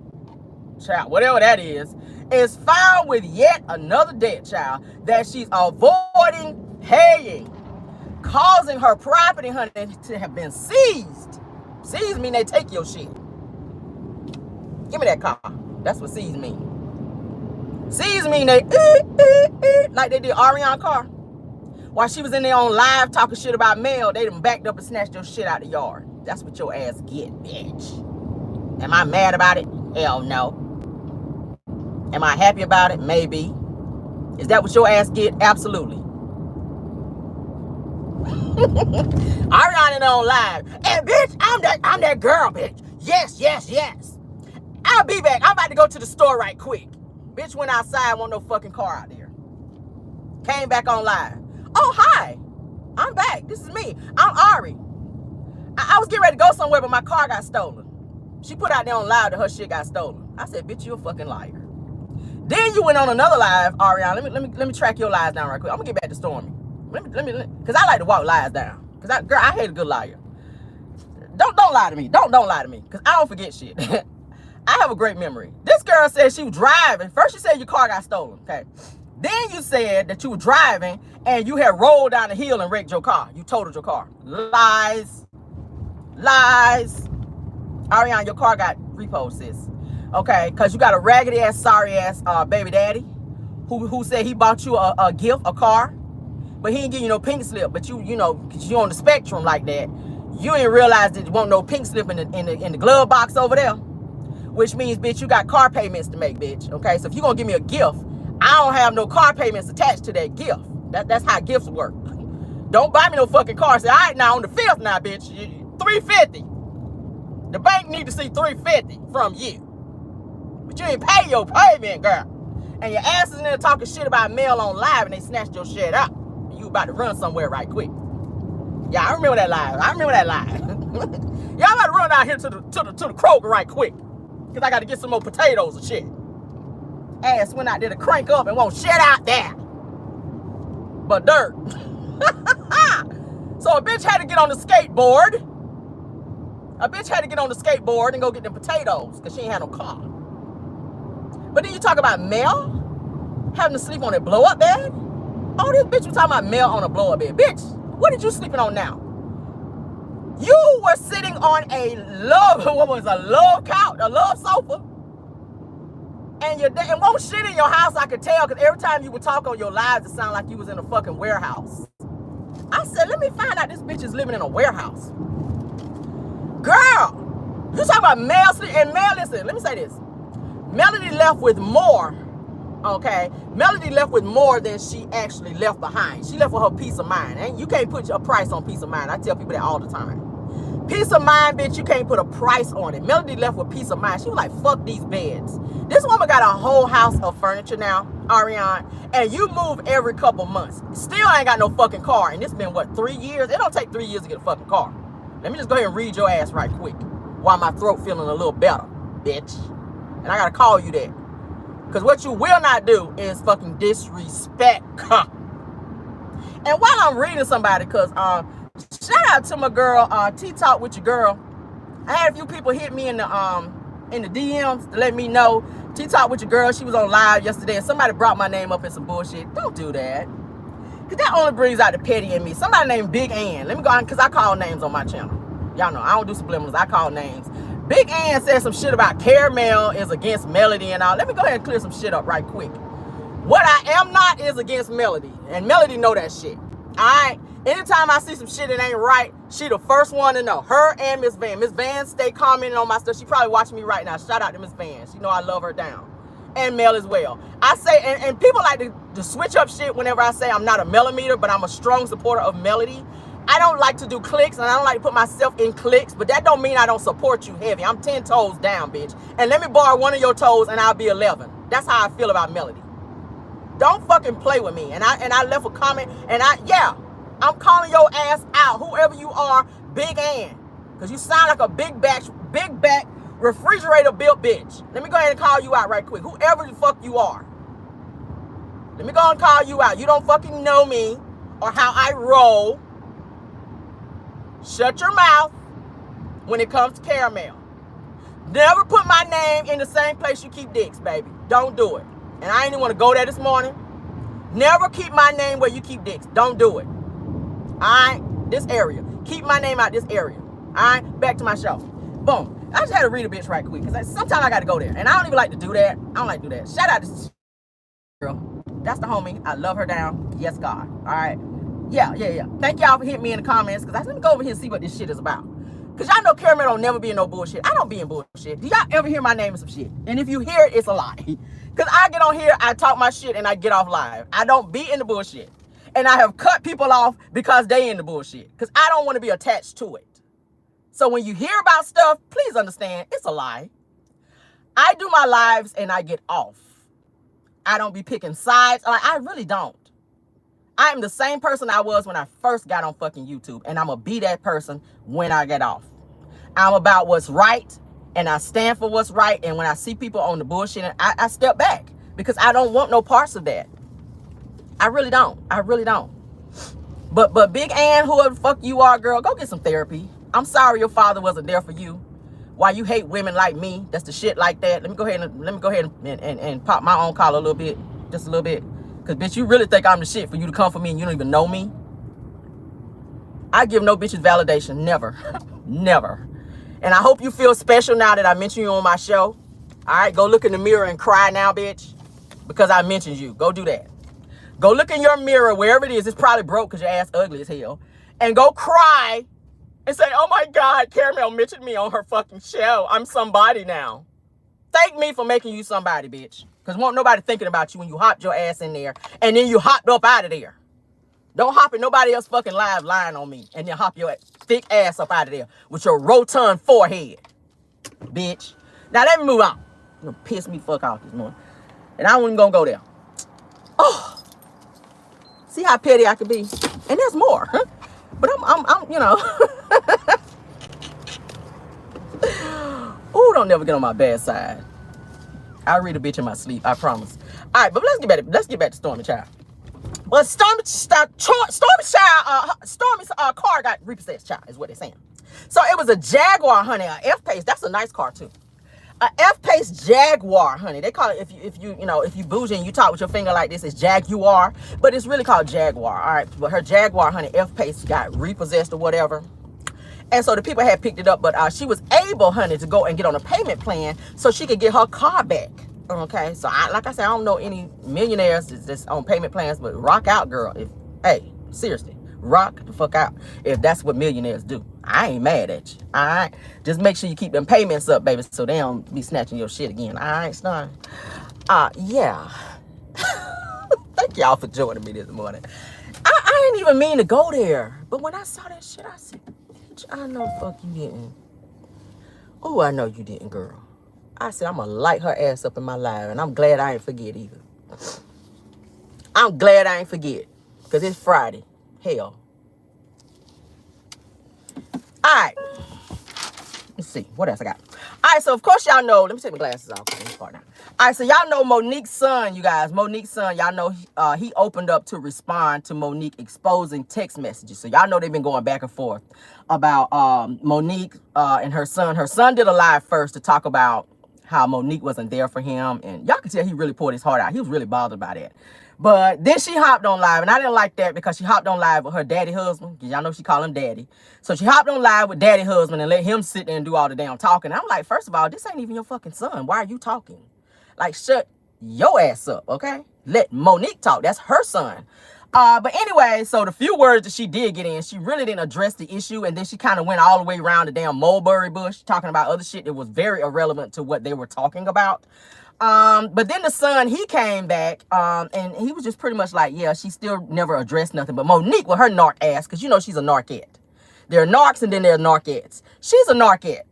child, whatever that is found with yet another debt, child, that she's avoiding paying, causing her property, honey, to have been seized. Seized mean they take your shit. Give me that car. That's what seize mean. Seize mean they like they did Ariana car. While she was in there on live talking shit about mail, they done backed up and snatched your shit out the yard. That's what your ass get, bitch. Am I mad about it? Hell no. Am I happy about it? Maybe. Is that what your ass get? Absolutely. Ariana on live. And bitch, I'm that girl, bitch. Yes. I'll be back. I'm about to go to the store right quick. Bitch went outside, want no fucking car out there. Came back on live. Oh, hi. I'm back. This is me. I'm Ari. I was getting ready to go somewhere, but my car got stolen. She put out there on live that her shit got stolen. I said, bitch, you a fucking liar. Then you went on another live, Ariana. Let me track your lies down right quick. I'm gonna get back to Stormie. Let me, cause I like to walk lies down. Cause I hate a good liar. Don't lie to me. Don't lie to me. Cause I don't forget shit. I have a great memory. This girl said she was driving. First you said your car got stolen, okay? Then you said that you were driving and you had rolled down the hill and wrecked your car. You totaled your car. Lies. Ariana, your car got repoed, sis. Okay, because you got a raggedy ass, sorry ass baby daddy who said he bought you a gift, a car, but he didn't give you no pink slip. But you know, because you on the spectrum like that, you didn't realize that there wasn't no pink slip in the glove box over there. Which means, bitch, you got car payments to make, bitch. Okay, so if you're gonna give me a gift, I don't have no car payments attached to that gift. That's how gifts work. Don't buy me no fucking car. Say, all right, now on the 5th now, bitch, $350. The bank need to see $350 from you. But you ain't pay your payment, girl. And your ass is in there talking shit about mail on live and they snatched your shit up. And you about to run somewhere right quick. Yeah, I remember that live. Y'all about to run out here to the Kroger right quick. Cause I gotta get some more potatoes and shit. Ass went out there to crank up and won't shit out there. But dirt. So a bitch had to get on the skateboard. And go get them potatoes because she ain't had no car. But then you talk about Mel having to sleep on a blow-up bed. Oh, this bitch was talking about Mel on a blow-up bed. Bitch, what did you sleeping on now? You were sitting on a love couch, a love sofa. And won't shit in your house, I could tell, because every time you would talk on your lives, it sounded like you was in a fucking warehouse. I said, let me find out this bitch is living in a warehouse. Girl, you talking about Mel sleep, and Mel, listen, let me say this. Melody left with more, okay? Melody left with more than she actually left behind. She left with her peace of mind. And you can't put a price on peace of mind. I tell people that all the time. Peace of mind, bitch, you can't put a price on it. Melody left with peace of mind. She was like, fuck these beds. This woman got a whole house of furniture now, Ariana, and you move every couple months. Still ain't got no fucking car. And it's been, what, 3 years? It don't take 3 years to get a fucking car. Let me just go ahead and read your ass right quick while my throat feeling a little better, bitch. And I gotta call you that. Because what you will not do is fucking disrespect. And while I'm reading somebody, because shout out to my girl, T-Talk with your girl. I had a few people hit me in the DMs to let me know. T-Talk with your girl, she was on live yesterday, and somebody brought my name up in some bullshit. Don't do that. Because that only brings out the petty in me. Somebody named Big Ann. Let me go on, because I call names on my channel. Y'all know, I don't do subliminals. I call names. Big Ann said some shit about Caramel is against Melody and all. Let me go ahead and clear some shit up right quick. What I am not is against Melody. And Melody know that shit. Alright? Anytime I see some shit that ain't right, she the first one to know. Her and Miss Van. Miss Van stay commenting on my stuff. She probably watching me right now. Shout out to Miss Van. She know I love her down. And Mel as well. I say, and people like to switch up shit whenever I say I'm not a millimeter, but I'm a strong supporter of Melody. I don't like to do clicks, and I don't like to put myself in clicks, but that don't mean I don't support you heavy. I'm 10 toes down, bitch. And let me borrow one of your toes, and I'll be 11. That's how I feel about Melody. Don't fucking play with me. And I left a comment, and I'm calling your ass out, whoever you are, Big Ann. Because you sound like a big back, refrigerator built bitch. Let me go ahead and call you out right quick. Whoever the fuck you are. Let me go and call you out. You don't fucking know me or how I roll. Shut your mouth when it comes to caramel. Never put my name in the same place you keep dicks, baby. Don't do it. And I ain't even want to go there this morning. Never keep my name where you keep dicks. Don't do it. Alright? This area. Keep my name out this area. Alright? Back to my show. Boom. I just had to read a bitch right quick. Because sometimes I got to go there. And I don't even like to do that. I don't like to do that. Shout out to this girl. That's the homie. I love her down. Yes, God. Alright? Yeah. Thank y'all for hitting me in the comments. Because I let me go over here and see what this shit is about. Because y'all know Caramel don't never be in no bullshit. I don't be in bullshit. Do y'all ever hear my name in some shit? And if you hear it, it's a lie. Because I get on here, I talk my shit, and I get off live. I don't be in the bullshit. And I have cut people off because they in the bullshit. Because I don't want to be attached to it. So when you hear about stuff, please understand, it's a lie. I do my lives and I get off. I don't be picking sides. I really don't. I am the same person I was when I first got on fucking YouTube. And I'm going to be that person when I get off. I'm about what's right. And I stand for what's right. And when I see people on the bullshit, I step back. Because I don't want no parts of that. I really don't. I really don't. But Big Ann, whoever the fuck you are, girl, go get some therapy. I'm sorry your father wasn't there for you. Why you hate women like me. That's the shit like that. Let me go ahead and pop my own collar a little bit. Just a little bit. Because, bitch, you really think I'm the shit for you to come for me and you don't even know me? I give no bitches validation. Never. Never. And I hope you feel special now that I mentioned you on my show. All right? Go look in the mirror and cry now, bitch. Because I mentioned you. Go do that. Go look in your mirror, wherever it is. It's probably broke because your ass ugly as hell. And go cry and say, oh, my God, Caramel mentioned me on her fucking show. I'm somebody now. Thank me for making you somebody, bitch. Because won't nobody thinking about you when you hopped your ass in there and then you hopped up out of there. Don't hop in nobody else fucking live lying on me and then hop your thick ass up out of there with your rotund forehead, bitch. Now let me move on. You're gonna piss me fuck off this morning. And I wasn't gonna go there. Oh, see how petty I could be? And there's more, huh? But I'm you know. Ooh, don't never get on my bad side. I'll read a bitch in my sleep, I promise. All right, but let's get back to Stormie Child. Well, Stormie's car got repossessed, child, is what they're saying. So it was a Jaguar, honey, a F-Pace. That's a nice car too. A F-Pace Jaguar, honey. They call it, if you bougie and you talk with your finger like this, it's Jaguar, but it's really called Jaguar. All right, but her Jaguar, honey, F-Pace got repossessed or whatever. And so the people had picked it up, but she was able, honey, to go and get on a payment plan so she could get her car back. Okay, so like I said, I don't know any millionaires that's on payment plans, but rock out, girl. Hey, seriously, rock the fuck out if that's what millionaires do. I ain't mad at you. All right, just make sure you keep them payments up, baby, so they don't be snatching your shit again. All right, Stormie. Yeah. Thank y'all for joining me this morning. I didn't even mean to go there, but when I saw that shit, I said, I know the fuck you didn't. Oh, I know you didn't, girl. I said, I'm going to light her ass up in my live, and I'm glad I ain't forget either. I'm glad I ain't forget, because it's Friday. Hell. All right. Let's see. What else I got? All right, so of course y'all know. Let me take my glasses off. All right, so y'all know Monique's son, you guys. Monique's son, y'all know he opened up to respond to Monique exposing text messages. So y'all know they've been going back and forth about Monique and her son. Her son did a live first to talk about how Monique wasn't there for him. And y'all can tell he really poured his heart out. He was really bothered by that. But then she hopped on live, and I didn't like that because she hopped on live with her daddy husband. Y'all know she call him daddy. So she hopped on live with daddy husband and let him sit there and do all the damn talking. I'm like, first of all, this ain't even your fucking son. Why are you talking? Like, shut your ass up, okay? let Monique talk. That's her son. But anyway, so the few words that she did get in, she really didn't address the issue. And then she kind of went all the way around the damn mulberry bush, talking about other shit that was very irrelevant to what they were talking about. But then the son, he came back, and he was just pretty much like, yeah, she still never addressed nothing. But Monique with her narc ass, because you know she's a narkette. There are narcs and then there are narkettes. She's a narkette.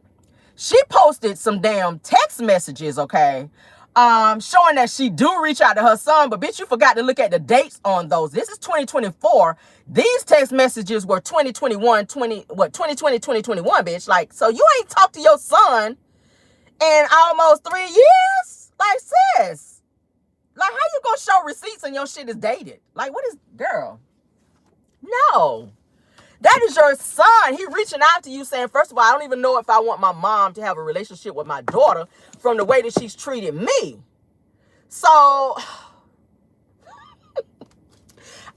She posted some damn text messages, okay, showing that she do reach out to her son, but bitch, you forgot to look at the dates on those. This is 2024. These text messages were 2021, 2021, bitch. Like, so you ain't talked to your son in almost 3 years? Like, sis, like, how you gonna show receipts and your shit is dated? Like, what is, girl? No. That is your son. He reaching out to you saying, first of all, I don't even know if I want my mom to have a relationship with my daughter from the way that she's treated me. So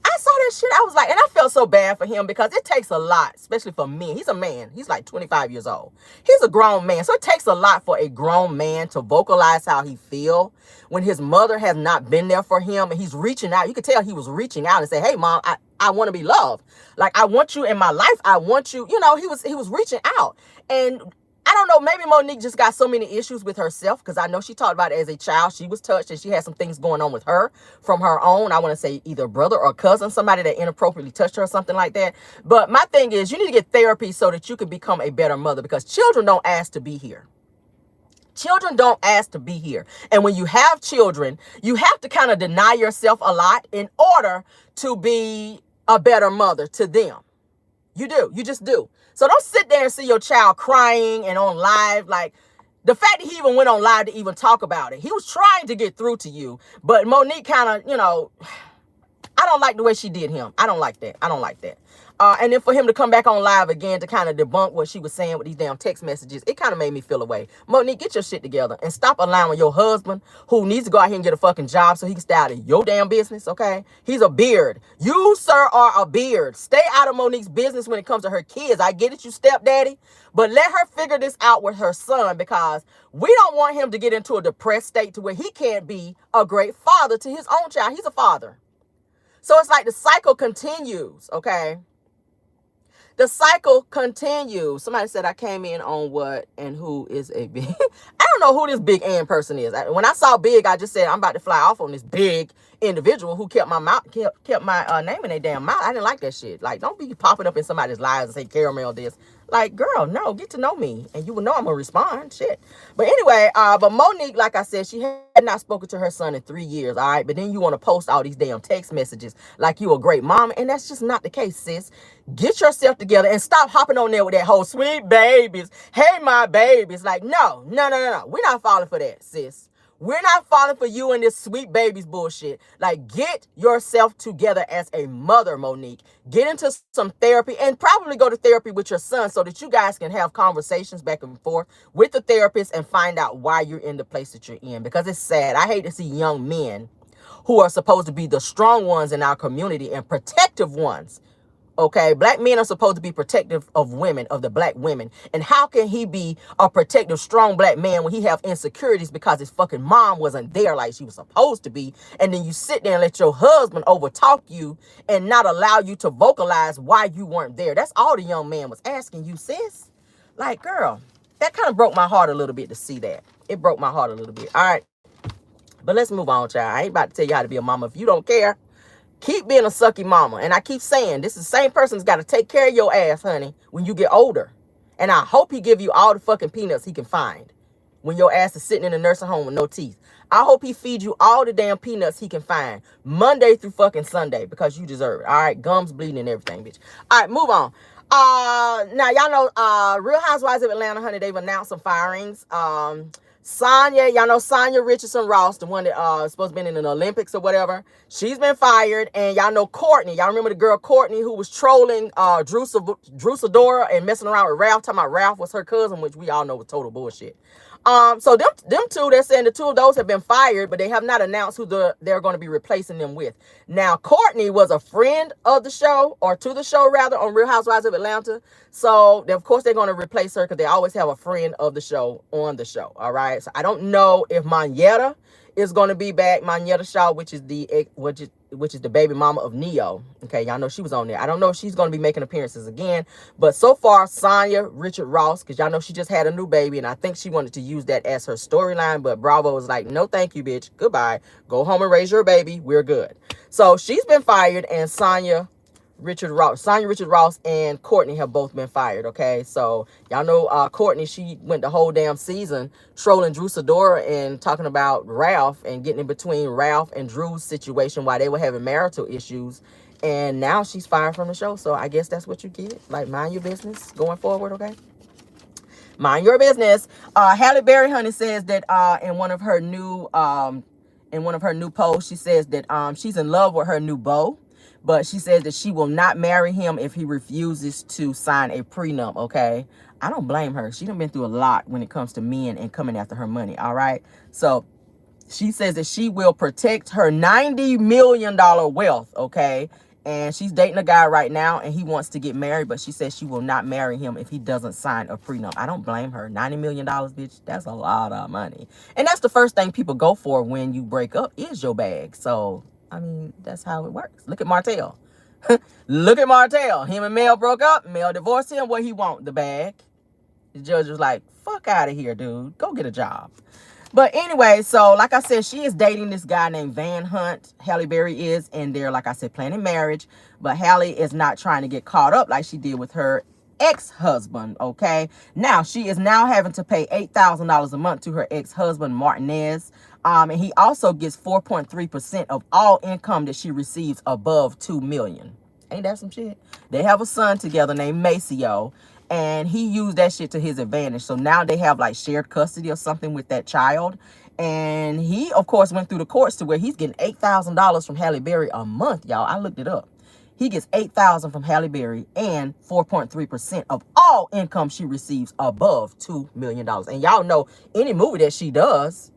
I saw that shit. I was like, and I felt so bad for him because it takes a lot, especially for me. He's a man. He's like 25 years old. He's a grown man. So it takes a lot for a grown man to vocalize how he feel when his mother has not been there for him and he's reaching out. You could tell he was reaching out and say, hey, mom, I want to be loved. Like, I want you in my life. I want you. You know, he was reaching out. And I don't know, maybe Monique just got so many issues with herself, because I know she talked about it as a child. She was touched and she had some things going on with her from her own, I want to say either brother or cousin, somebody that inappropriately touched her or something like that. But my thing is, you need to get therapy so that you can become a better mother, because children don't ask to be here. Children don't ask to be here. And when you have children, you have to kind of deny yourself a lot in order to be a better mother to them. You do. You just do. So don't sit there and see your child crying and on live. Like, the fact that he even went on live to even talk about it, he was trying to get through to you. But Monique kind of, you know, I don't like the way she did him. I don't like that. I don't like that. And then for him to come back on live again to kind of debunk what she was saying with these damn text messages, it kind of made me feel away. Monique, get your shit together and stop allowing your husband, who needs to go out here and get a fucking job so he can stay out of your damn business, okay? He's a beard. You, sir, are a beard. Stay out of Monique's business when it comes to her kids. I get it, you stepdaddy, but let her figure this out with her son, because we don't want him to get into a depressed state to where he can't be a great father to his own child. He's a father. So it's like the cycle continues, okay? The cycle continues. Somebody said I came in on what and who is a big... I don't know who this big N person is. When I saw big, I just said I'm about to fly off on this big individual who kept my mouth, kept my name in their damn mouth. I didn't like that shit. Like, don't be popping up in somebody's lives and say caramel this. Like, girl, no, get to know me and you will know I'm gonna respond. Shit. But anyway, but Monique, like I said, she had not spoken to her son in 3 years, all right? But then you want to post all these damn text messages like you a great mom, and that's just not the case, sis. Get yourself together and stop hopping on there with that whole sweet babies. Hey, my babies. Like, no. We're not falling for that, sis. We're not falling for you and this sweet babies bullshit. Like, get yourself together as a mother, Monique. Get into some therapy and probably go to therapy with your son so that you guys can have conversations back and forth with the therapist and find out why you're in the place that you're in. Because it's sad. I hate to see young men who are supposed to be the strong ones in our community and protective ones. Okay, black men are supposed to be protective of women, of the black women. And how can he be a protective, strong black man when he have insecurities because his fucking mom wasn't there like she was supposed to be? And then you sit there and let your husband overtalk you and not allow you to vocalize why you weren't there. That's all the young man was asking you, sis. Like, girl, that kind of broke my heart a little bit to see that. It broke my heart a little bit. All right, but let's move on, child. I ain't about to tell you how to be a mama if you don't care. Keep being a sucky mama. And I keep saying, this is the same person that's got to take care of your ass, honey, when you get older. And I hope he give you all the fucking peanuts he can find when your ass is sitting in a nursing home with no teeth. I hope he feeds you all the damn peanuts he can find Monday through fucking Sunday, because you deserve it. All right, gums bleeding and everything, bitch. All right, move on. Now, y'all know Real Housewives of Atlanta, honey, they've announced some firings. Sonya, y'all know Sonya Richardson Ross, the one that supposed to be in the Olympics or whatever. She's been fired. And y'all know Courtney. Y'all remember the girl Courtney who was trolling Drew Sidora and messing around with Ralph, talking about Ralph was her cousin, which we all know was total bullshit. So them two, they're saying the two of those have been fired, but they have not announced who they're going to be replacing them with. Now, Courtney was a friend of the show, or to the show rather, on Real Housewives of Atlanta. So of course they're going to replace her because they always have a friend of the show on the show. All right. So I don't know if Monyetta is going to be back. Monyetta Shaw, which is the baby mama of Neo. Okay, y'all know she was on there. I don't know if she's going to be making appearances again, but so far Sonya Richard Ross, because y'all know she just had a new baby, and I think she wanted to use that as her storyline, but Bravo was like, no thank you, bitch, goodbye, go home and raise your baby, we're good. So she's been fired, and Sonya Richard Ross and Courtney have both been fired. Okay, so y'all know Courtney, she went the whole damn season trolling Drew Sidora and talking about Ralph and getting in between Ralph and Drew's situation while they were having marital issues, and now she's fired from the show. So I guess that's what you get. Like, mind your business going forward. Okay, mind your business. Halle Berry, honey, says that in one of her new posts, she says that she's in love with her new beau. But she says that she will not marry him if he refuses to sign a prenup, okay? I don't blame her. She done been through a lot when it comes to men and coming after her money, all right? So she says that she will protect her $90 million wealth, okay? And she's dating a guy right now, and he wants to get married, but she says she will not marry him if he doesn't sign a prenup. I don't blame her. $90 million, bitch, that's a lot of money. And that's the first thing people go for when you break up is your bag. So I mean, that's how it works. Look at Martell. Look at Martell. Him and Mel broke up. Mel divorced him. What he want? The bag. The judge was like, fuck out of here, dude. Go get a job. But anyway, so like I said, she is dating this guy named Van Hunt. Halle Berry is. And they're, like I said, planning marriage. But Halle is not trying to get caught up like she did with her ex-husband, okay? Now, she is now having to pay $8,000 a month to her ex-husband, Martinez. And he also gets 4.3% of all income that she receives above $2 million. Ain't that some shit? They have a son together named Maceo, and he used that shit to his advantage. So now they have like shared custody or something with that child. And he, of course, went through the courts to where he's getting $8,000 from Halle Berry a month, y'all. I looked it up. He gets $8,000 from Halle Berry and 4.3% of all income she receives above $2 million. And y'all know any movie that she does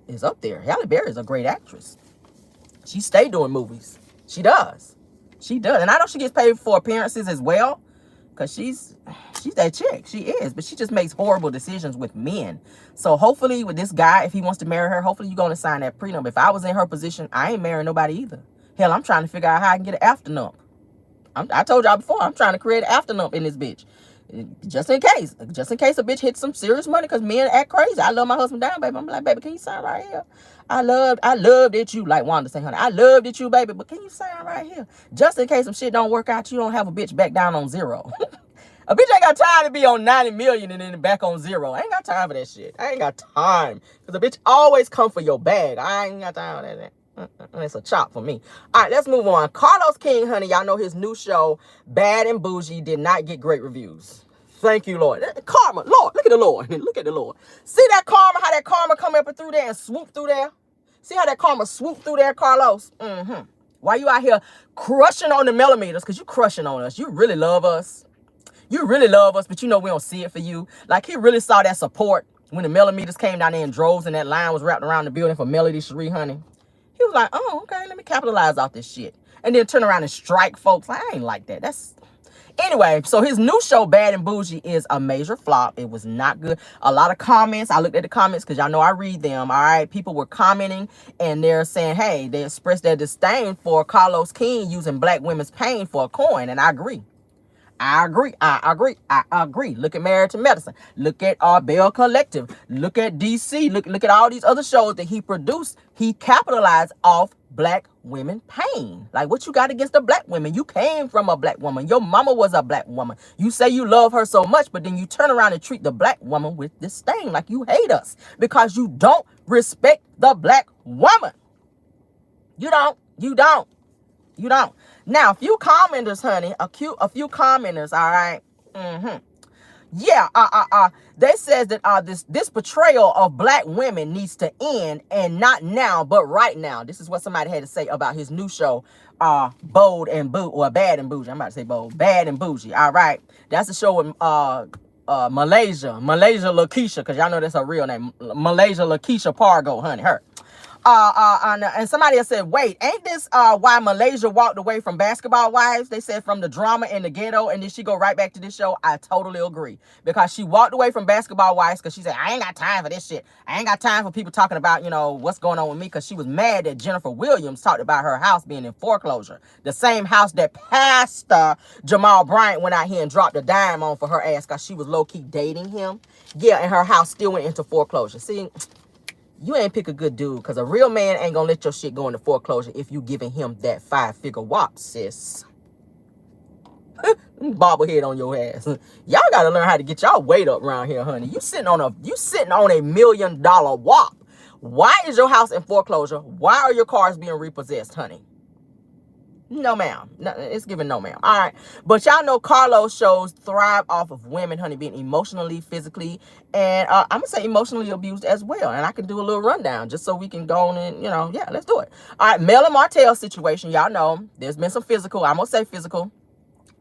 is up there. Halle Berry is a great actress. She stay doing movies. She does. She does. And I know she gets paid for appearances as well, because she's that chick. She is. But she just makes horrible decisions with men. So hopefully with this guy, if he wants to marry her, hopefully you're going to sign that prenup. If I was in her position, I ain't marrying nobody either. Hell, I'm trying to figure out how I can get an afternup. I told y'all before, I'm trying to create an afternup in this bitch. Just in case a bitch hits some serious money, because men act crazy. I love my husband down, baby. I'm like, baby, can you sign right here? I love that you, like Wanda say, honey, I love that you, baby, but can you sign right here? Just in case some shit don't work out, you don't have a bitch back down on zero. A bitch ain't got time to be on 90 million and then back on zero. I ain't got time for that shit. I ain't got time. Because a bitch always come for your bag. I ain't got time for that. It's a chop for me. All right, let's move on. Carlos King, honey, y'all know his new show, Bad and Bougie, did not get great reviews. Thank you, Lord. Karma, Lord, look at the Lord. Look at the Lord. See that karma, how that karma come up and through there and swoop through there? See how that karma swoop through there, Carlos? Why you out here crushing on the millimeters? Because you crushing on us. You really love us. You really love us, but you know we don't see it for you. Like, he really saw that support when the millimeters came down there in droves and that line was wrapped around the building for Melody Cherie, honey. He was like, oh, okay, let me capitalize off this shit. And then turn around and strike folks. I ain't like that. Anyway, so his new show, Bad and Bougie, is a major flop. It was not good. A lot of comments. I looked at the comments because y'all know I read them, all right? People were commenting, and they're saying, hey, they expressed their disdain for Carlos King using black women's pain for a coin, and I agree. I agree. Look at Married to Medicine. Look at our Bell Collective. Look at DC. Look at all these other shows that he produced. He capitalized off black women pain. Like, what you got against the black women? You came from a black woman. Your mama was a black woman. You say you love her so much, but then you turn around and treat the black woman with disdain, like you hate us because you don't respect the black woman. You don't. Now, a few commenters, honey, a few commenters, all right? Yeah, they says that this portrayal of black women needs to end, and not now, but right now. This is what somebody had to say about his new show, Bad and Bougie. I'm about to say Bold, Bad and Bougie. All right, that's the show with Malaysia Lakeisha, because y'all know that's her real name. Malaysia Lakeisha Pargo, honey, her. And somebody else said, wait, ain't this why Malaysia walked away from Basketball Wives? They said from the drama in the ghetto, and then she go right back to this show. I totally agree, because she walked away from Basketball Wives because she said, I ain't got time for this shit. I ain't got time for people talking about, you know, what's going on with me, because she was mad that Jennifer Williams talked about her house being in foreclosure. The same house that Pastor Jamal Bryant went out here and dropped a dime on for her ass because she was low-key dating him. Yeah, and her house still went into foreclosure. See, you ain't pick a good dude, because a real man ain't gonna let your shit go into foreclosure if you giving him that 5-figure whop, sis. Bobblehead on your ass. Y'all gotta learn how to get y'all weight up around here, honey. You sitting on $1 million whop. Why is your house in foreclosure? Why are your cars being repossessed, honey? No, ma'am. No, it's giving no, ma'am. All right. But y'all know Carlos shows thrive off of women, honey, being emotionally, physically, and I'm going to say emotionally abused as well. And I can do a little rundown just so we can go on and, you know, yeah, let's do it. All right. Mel and Martell situation. Y'all know there's been some physical. I'm going to say physical.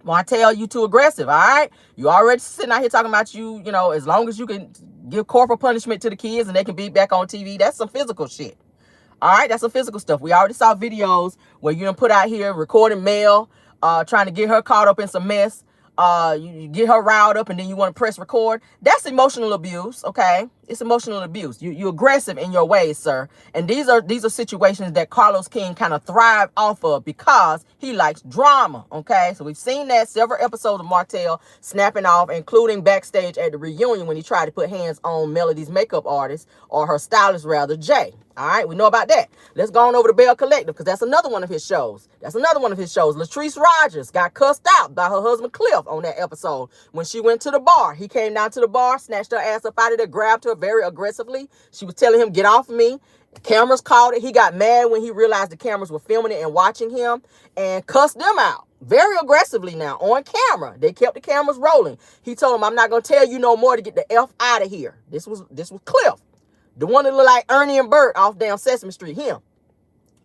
Martell, you too aggressive. All right. You already sitting out here talking about you know, as long as you can give corporal punishment to the kids and they can be back on TV. That's some physical shit. All right, that's some physical stuff. We already saw videos where you done put out here recording Mel, trying to get her caught up in some mess. You get her riled up and then you want to press record. That's emotional abuse, okay? It's emotional abuse. You're aggressive in your ways, sir. And these are situations that Carlos King kind of thrive off of because he likes drama, okay? So we've seen that several episodes of Martell snapping off, including backstage at the reunion when he tried to put hands on Melody's makeup artist, or her stylist rather, Jay. All right, we know about that. Let's go on over to Bell Collective, because that's another one of his shows. Latrice Rogers got cussed out by her husband Cliff on that episode when she went to the bar. He came down to the bar, snatched her ass up out of there, grabbed her very aggressively. She was telling him, get off of me. The cameras caught it. He got mad when he realized the cameras were filming it and watching him, and cussed them out very aggressively now on camera. They kept the cameras rolling. He told him, I'm not going to tell you no more to get the F out of here. This was Cliff. The one that looked like Ernie and Bert off down Sesame Street, him.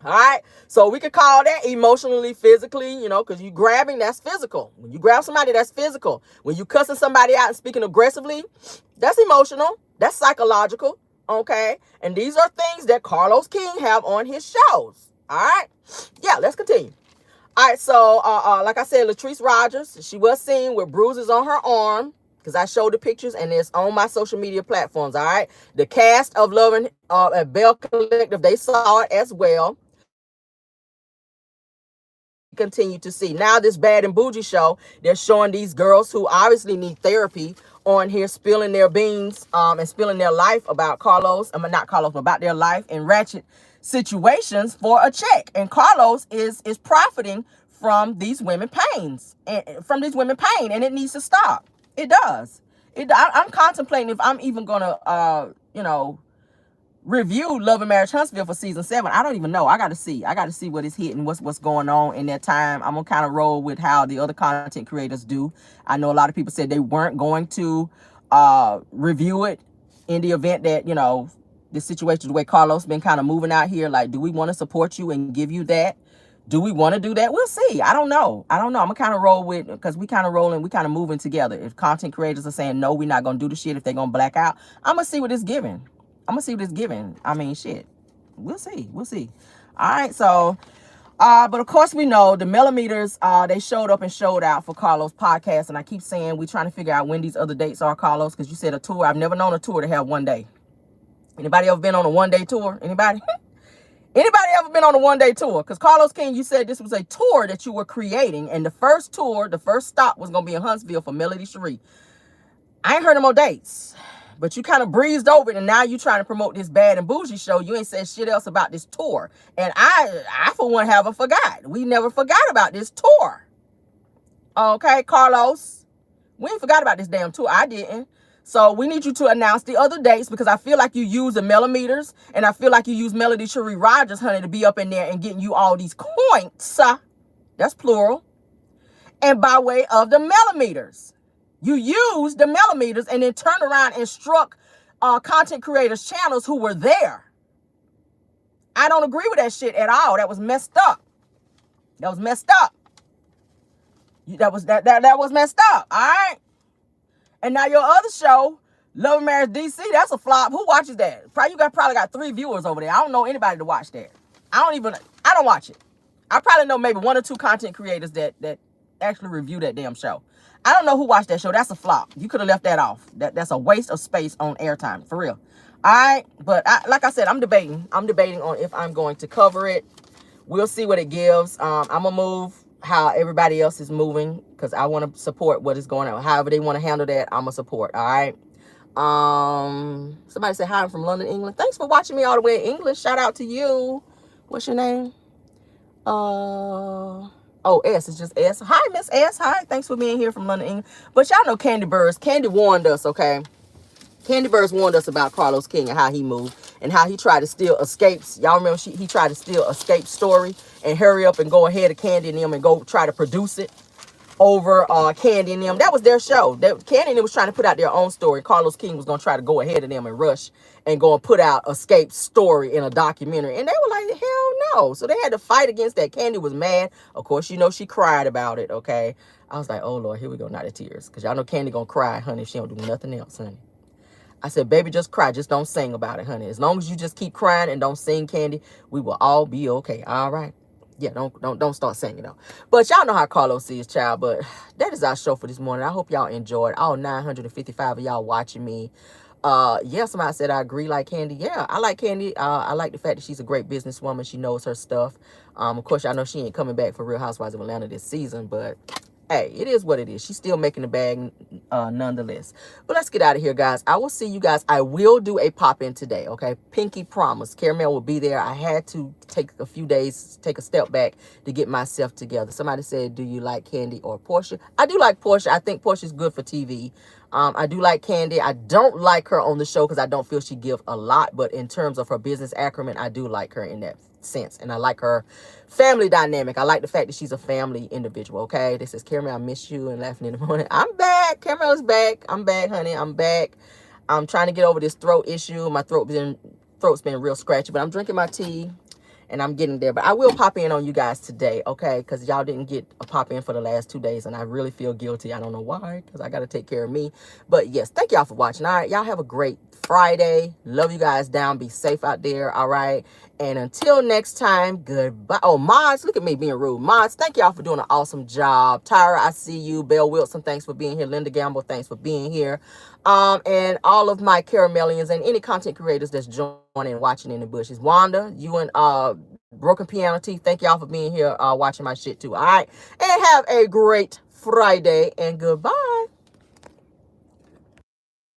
All right? So we could call that emotionally, physically, you know, because you grabbing, that's physical. When you grab somebody, that's physical. When you cussing somebody out and speaking aggressively, that's emotional. That's psychological, okay? And these are things that Carlos King have on his shows. All right? Yeah, let's continue. All right, so like I said, Latrice Rogers, she was seen with bruises on her arm, because I showed the pictures and it's on my social media platforms, all right? The cast of Love at Bell Collective, they saw it as well. Continue to see. Now this Bad and Bougie show, they're showing these girls who obviously need therapy on here spilling their beans and spilling their life about Carlos. Not Carlos, but about their life in ratchet situations for a check. And Carlos is profiting from these women pains. And it needs to stop. It does. I'm contemplating if I'm even gonna, you know, review Love and Marriage Huntsville for season 7. I don't even know. I got to see what is hitting, what's going on in that time. I'm gonna kind of roll with how the other content creators do. I know a lot of people said they weren't going to review it in the event that, you know, the situation, the way Carlos been kind of moving out here. Like, do we want to support you and give you that? Do we want to do that? We'll see. I don't know. I'm going to kind of roll with, because we kind of rolling, we kind of moving together. If content creators are saying, no, we're not going to do the shit, if they're going to black out, I'm going to see what it's giving. I mean, shit. We'll see. All right. So, but of course we know the millimeters, they showed up and showed out for Carlos' podcast. And I keep saying, we're trying to figure out when these other dates are, Carlos, because you said a tour. I've never known a tour to have one day. Anybody ever been on a one-day tour? Anybody? Anybody ever been on a one-day tour? Because Carlos King, you said this was a tour that you were creating. And the first tour, the first stop was going to be in Huntsville for Melody Cherie. I ain't heard no more dates. But you kind of breezed over it. And now you trying to promote this Bad and Bougie show. You ain't said shit else about this tour. And I for one, haven't forgot. We never forgot about this tour. Okay, Carlos. We ain't forgot about this damn tour. I didn't. So we need you to announce the other dates, because I feel like you use the millimeters, and I feel like you use Melody Cherie Rogers, honey, to be up in there and getting you all these points. That's plural. And by way of the millimeters. You use the millimeters and then turn around and struck content creators' channels who were there. I don't agree with that shit at all. That was messed up. That was messed up. That was messed up, all right? And now your other show, Love and Marriage DC, that's a flop. Who watches that? Probably probably got 3 viewers over there. I don't know anybody to watch that. I don't watch it. I probably know maybe 1 or 2 content creators that actually review that damn show. I don't know who watched that show. That's a flop. You could have left that off. That's a waste of space on airtime, for real. All right, but like I said, I'm debating on if I'm going to cover it. We'll see what it gives. I'm gonna move how everybody else is moving because I want to support what is going on. However they want to handle that, I'm gonna support. All right. Somebody said hi, I'm from London, England. Thanks for watching me all the way in English. Shout out to you. What's your name? Oh, S. It's just S. Hi, Miss S. Hi. Thanks for being here from London, England. But y'all know Candy Birds. Candy warned us, okay? Candy Birds warned us about Carlos King and how he moved and how he tried to steal Escapes. Y'all remember he tried to steal Escape's story and hurry up and go ahead of Candy and them and go try to produce it over Candy and them. That was their show. Candy and them was trying to put out their own story. Carlos King was going to try to go ahead of them and rush and go and put out Escape's story in a documentary. And they were like, hell no. So they had to fight against that. Candy was mad. Of course, you know, she cried about it, okay? I was like, oh, Lord, here we go, now the tears. Because y'all know Candy going to cry, honey, if she don't do nothing else, honey. I said, baby, just cry. Just don't sing about it, honey. As long as you just keep crying and don't sing, Candy, we will all be okay. All right? Yeah, don't start singing, though. But y'all know how Carlos is, child. But that is our show for this morning. I hope y'all enjoyed. All 955 of y'all watching me. Yeah, somebody said I agree like Candy. Yeah, I like Candy. I like the fact that she's a great businesswoman. She knows her stuff. Of course, y'all know she ain't coming back for Real Housewives of Atlanta this season, but hey, it is what it is. She's still making the bag nonetheless. But let's get out of here, guys. I will see you guys. I will do a pop-in today, okay? Pinky promise. Caramel will be there. I had to take a few days, take a step back to get myself together. Somebody said, do you like Candy or Portia? I do like Portia. I think Portia's good for TV. I do like Candy. I don't like her on the show because I don't feel she give a lot. But in terms of her business acumen, I do like her in that sense. And I like her family dynamic. I like the fact that she's a family individual, okay? This is Caramel, I miss you and laughing in the morning. I'm back. Caramel is back. I'm back, honey. I'm back. I'm trying to get over this throat issue. My throat's been real scratchy, but I'm drinking my tea and I'm getting there. But I will pop in on you guys today, okay? Because y'all didn't get a pop in for the last 2 days, and I really feel guilty. I don't know why, because I got to take care of me. But yes, thank y'all for watching. All right, y'all have a great Friday. Love you guys down. Be safe out there, all right? And until next time, goodbye. Oh, Mods, look at me being rude. Mods, thank y'all for doing an awesome job. Tyra, I see you. Belle Wilson, thanks for being here. Linda Gamble, thanks for being here. And all of my Caramelians and any content creators that's joining and watching in the bushes. Wanda, you and Broken Piano Teeth, thank y'all for being here watching my shit too. All right. And have a great Friday and goodbye.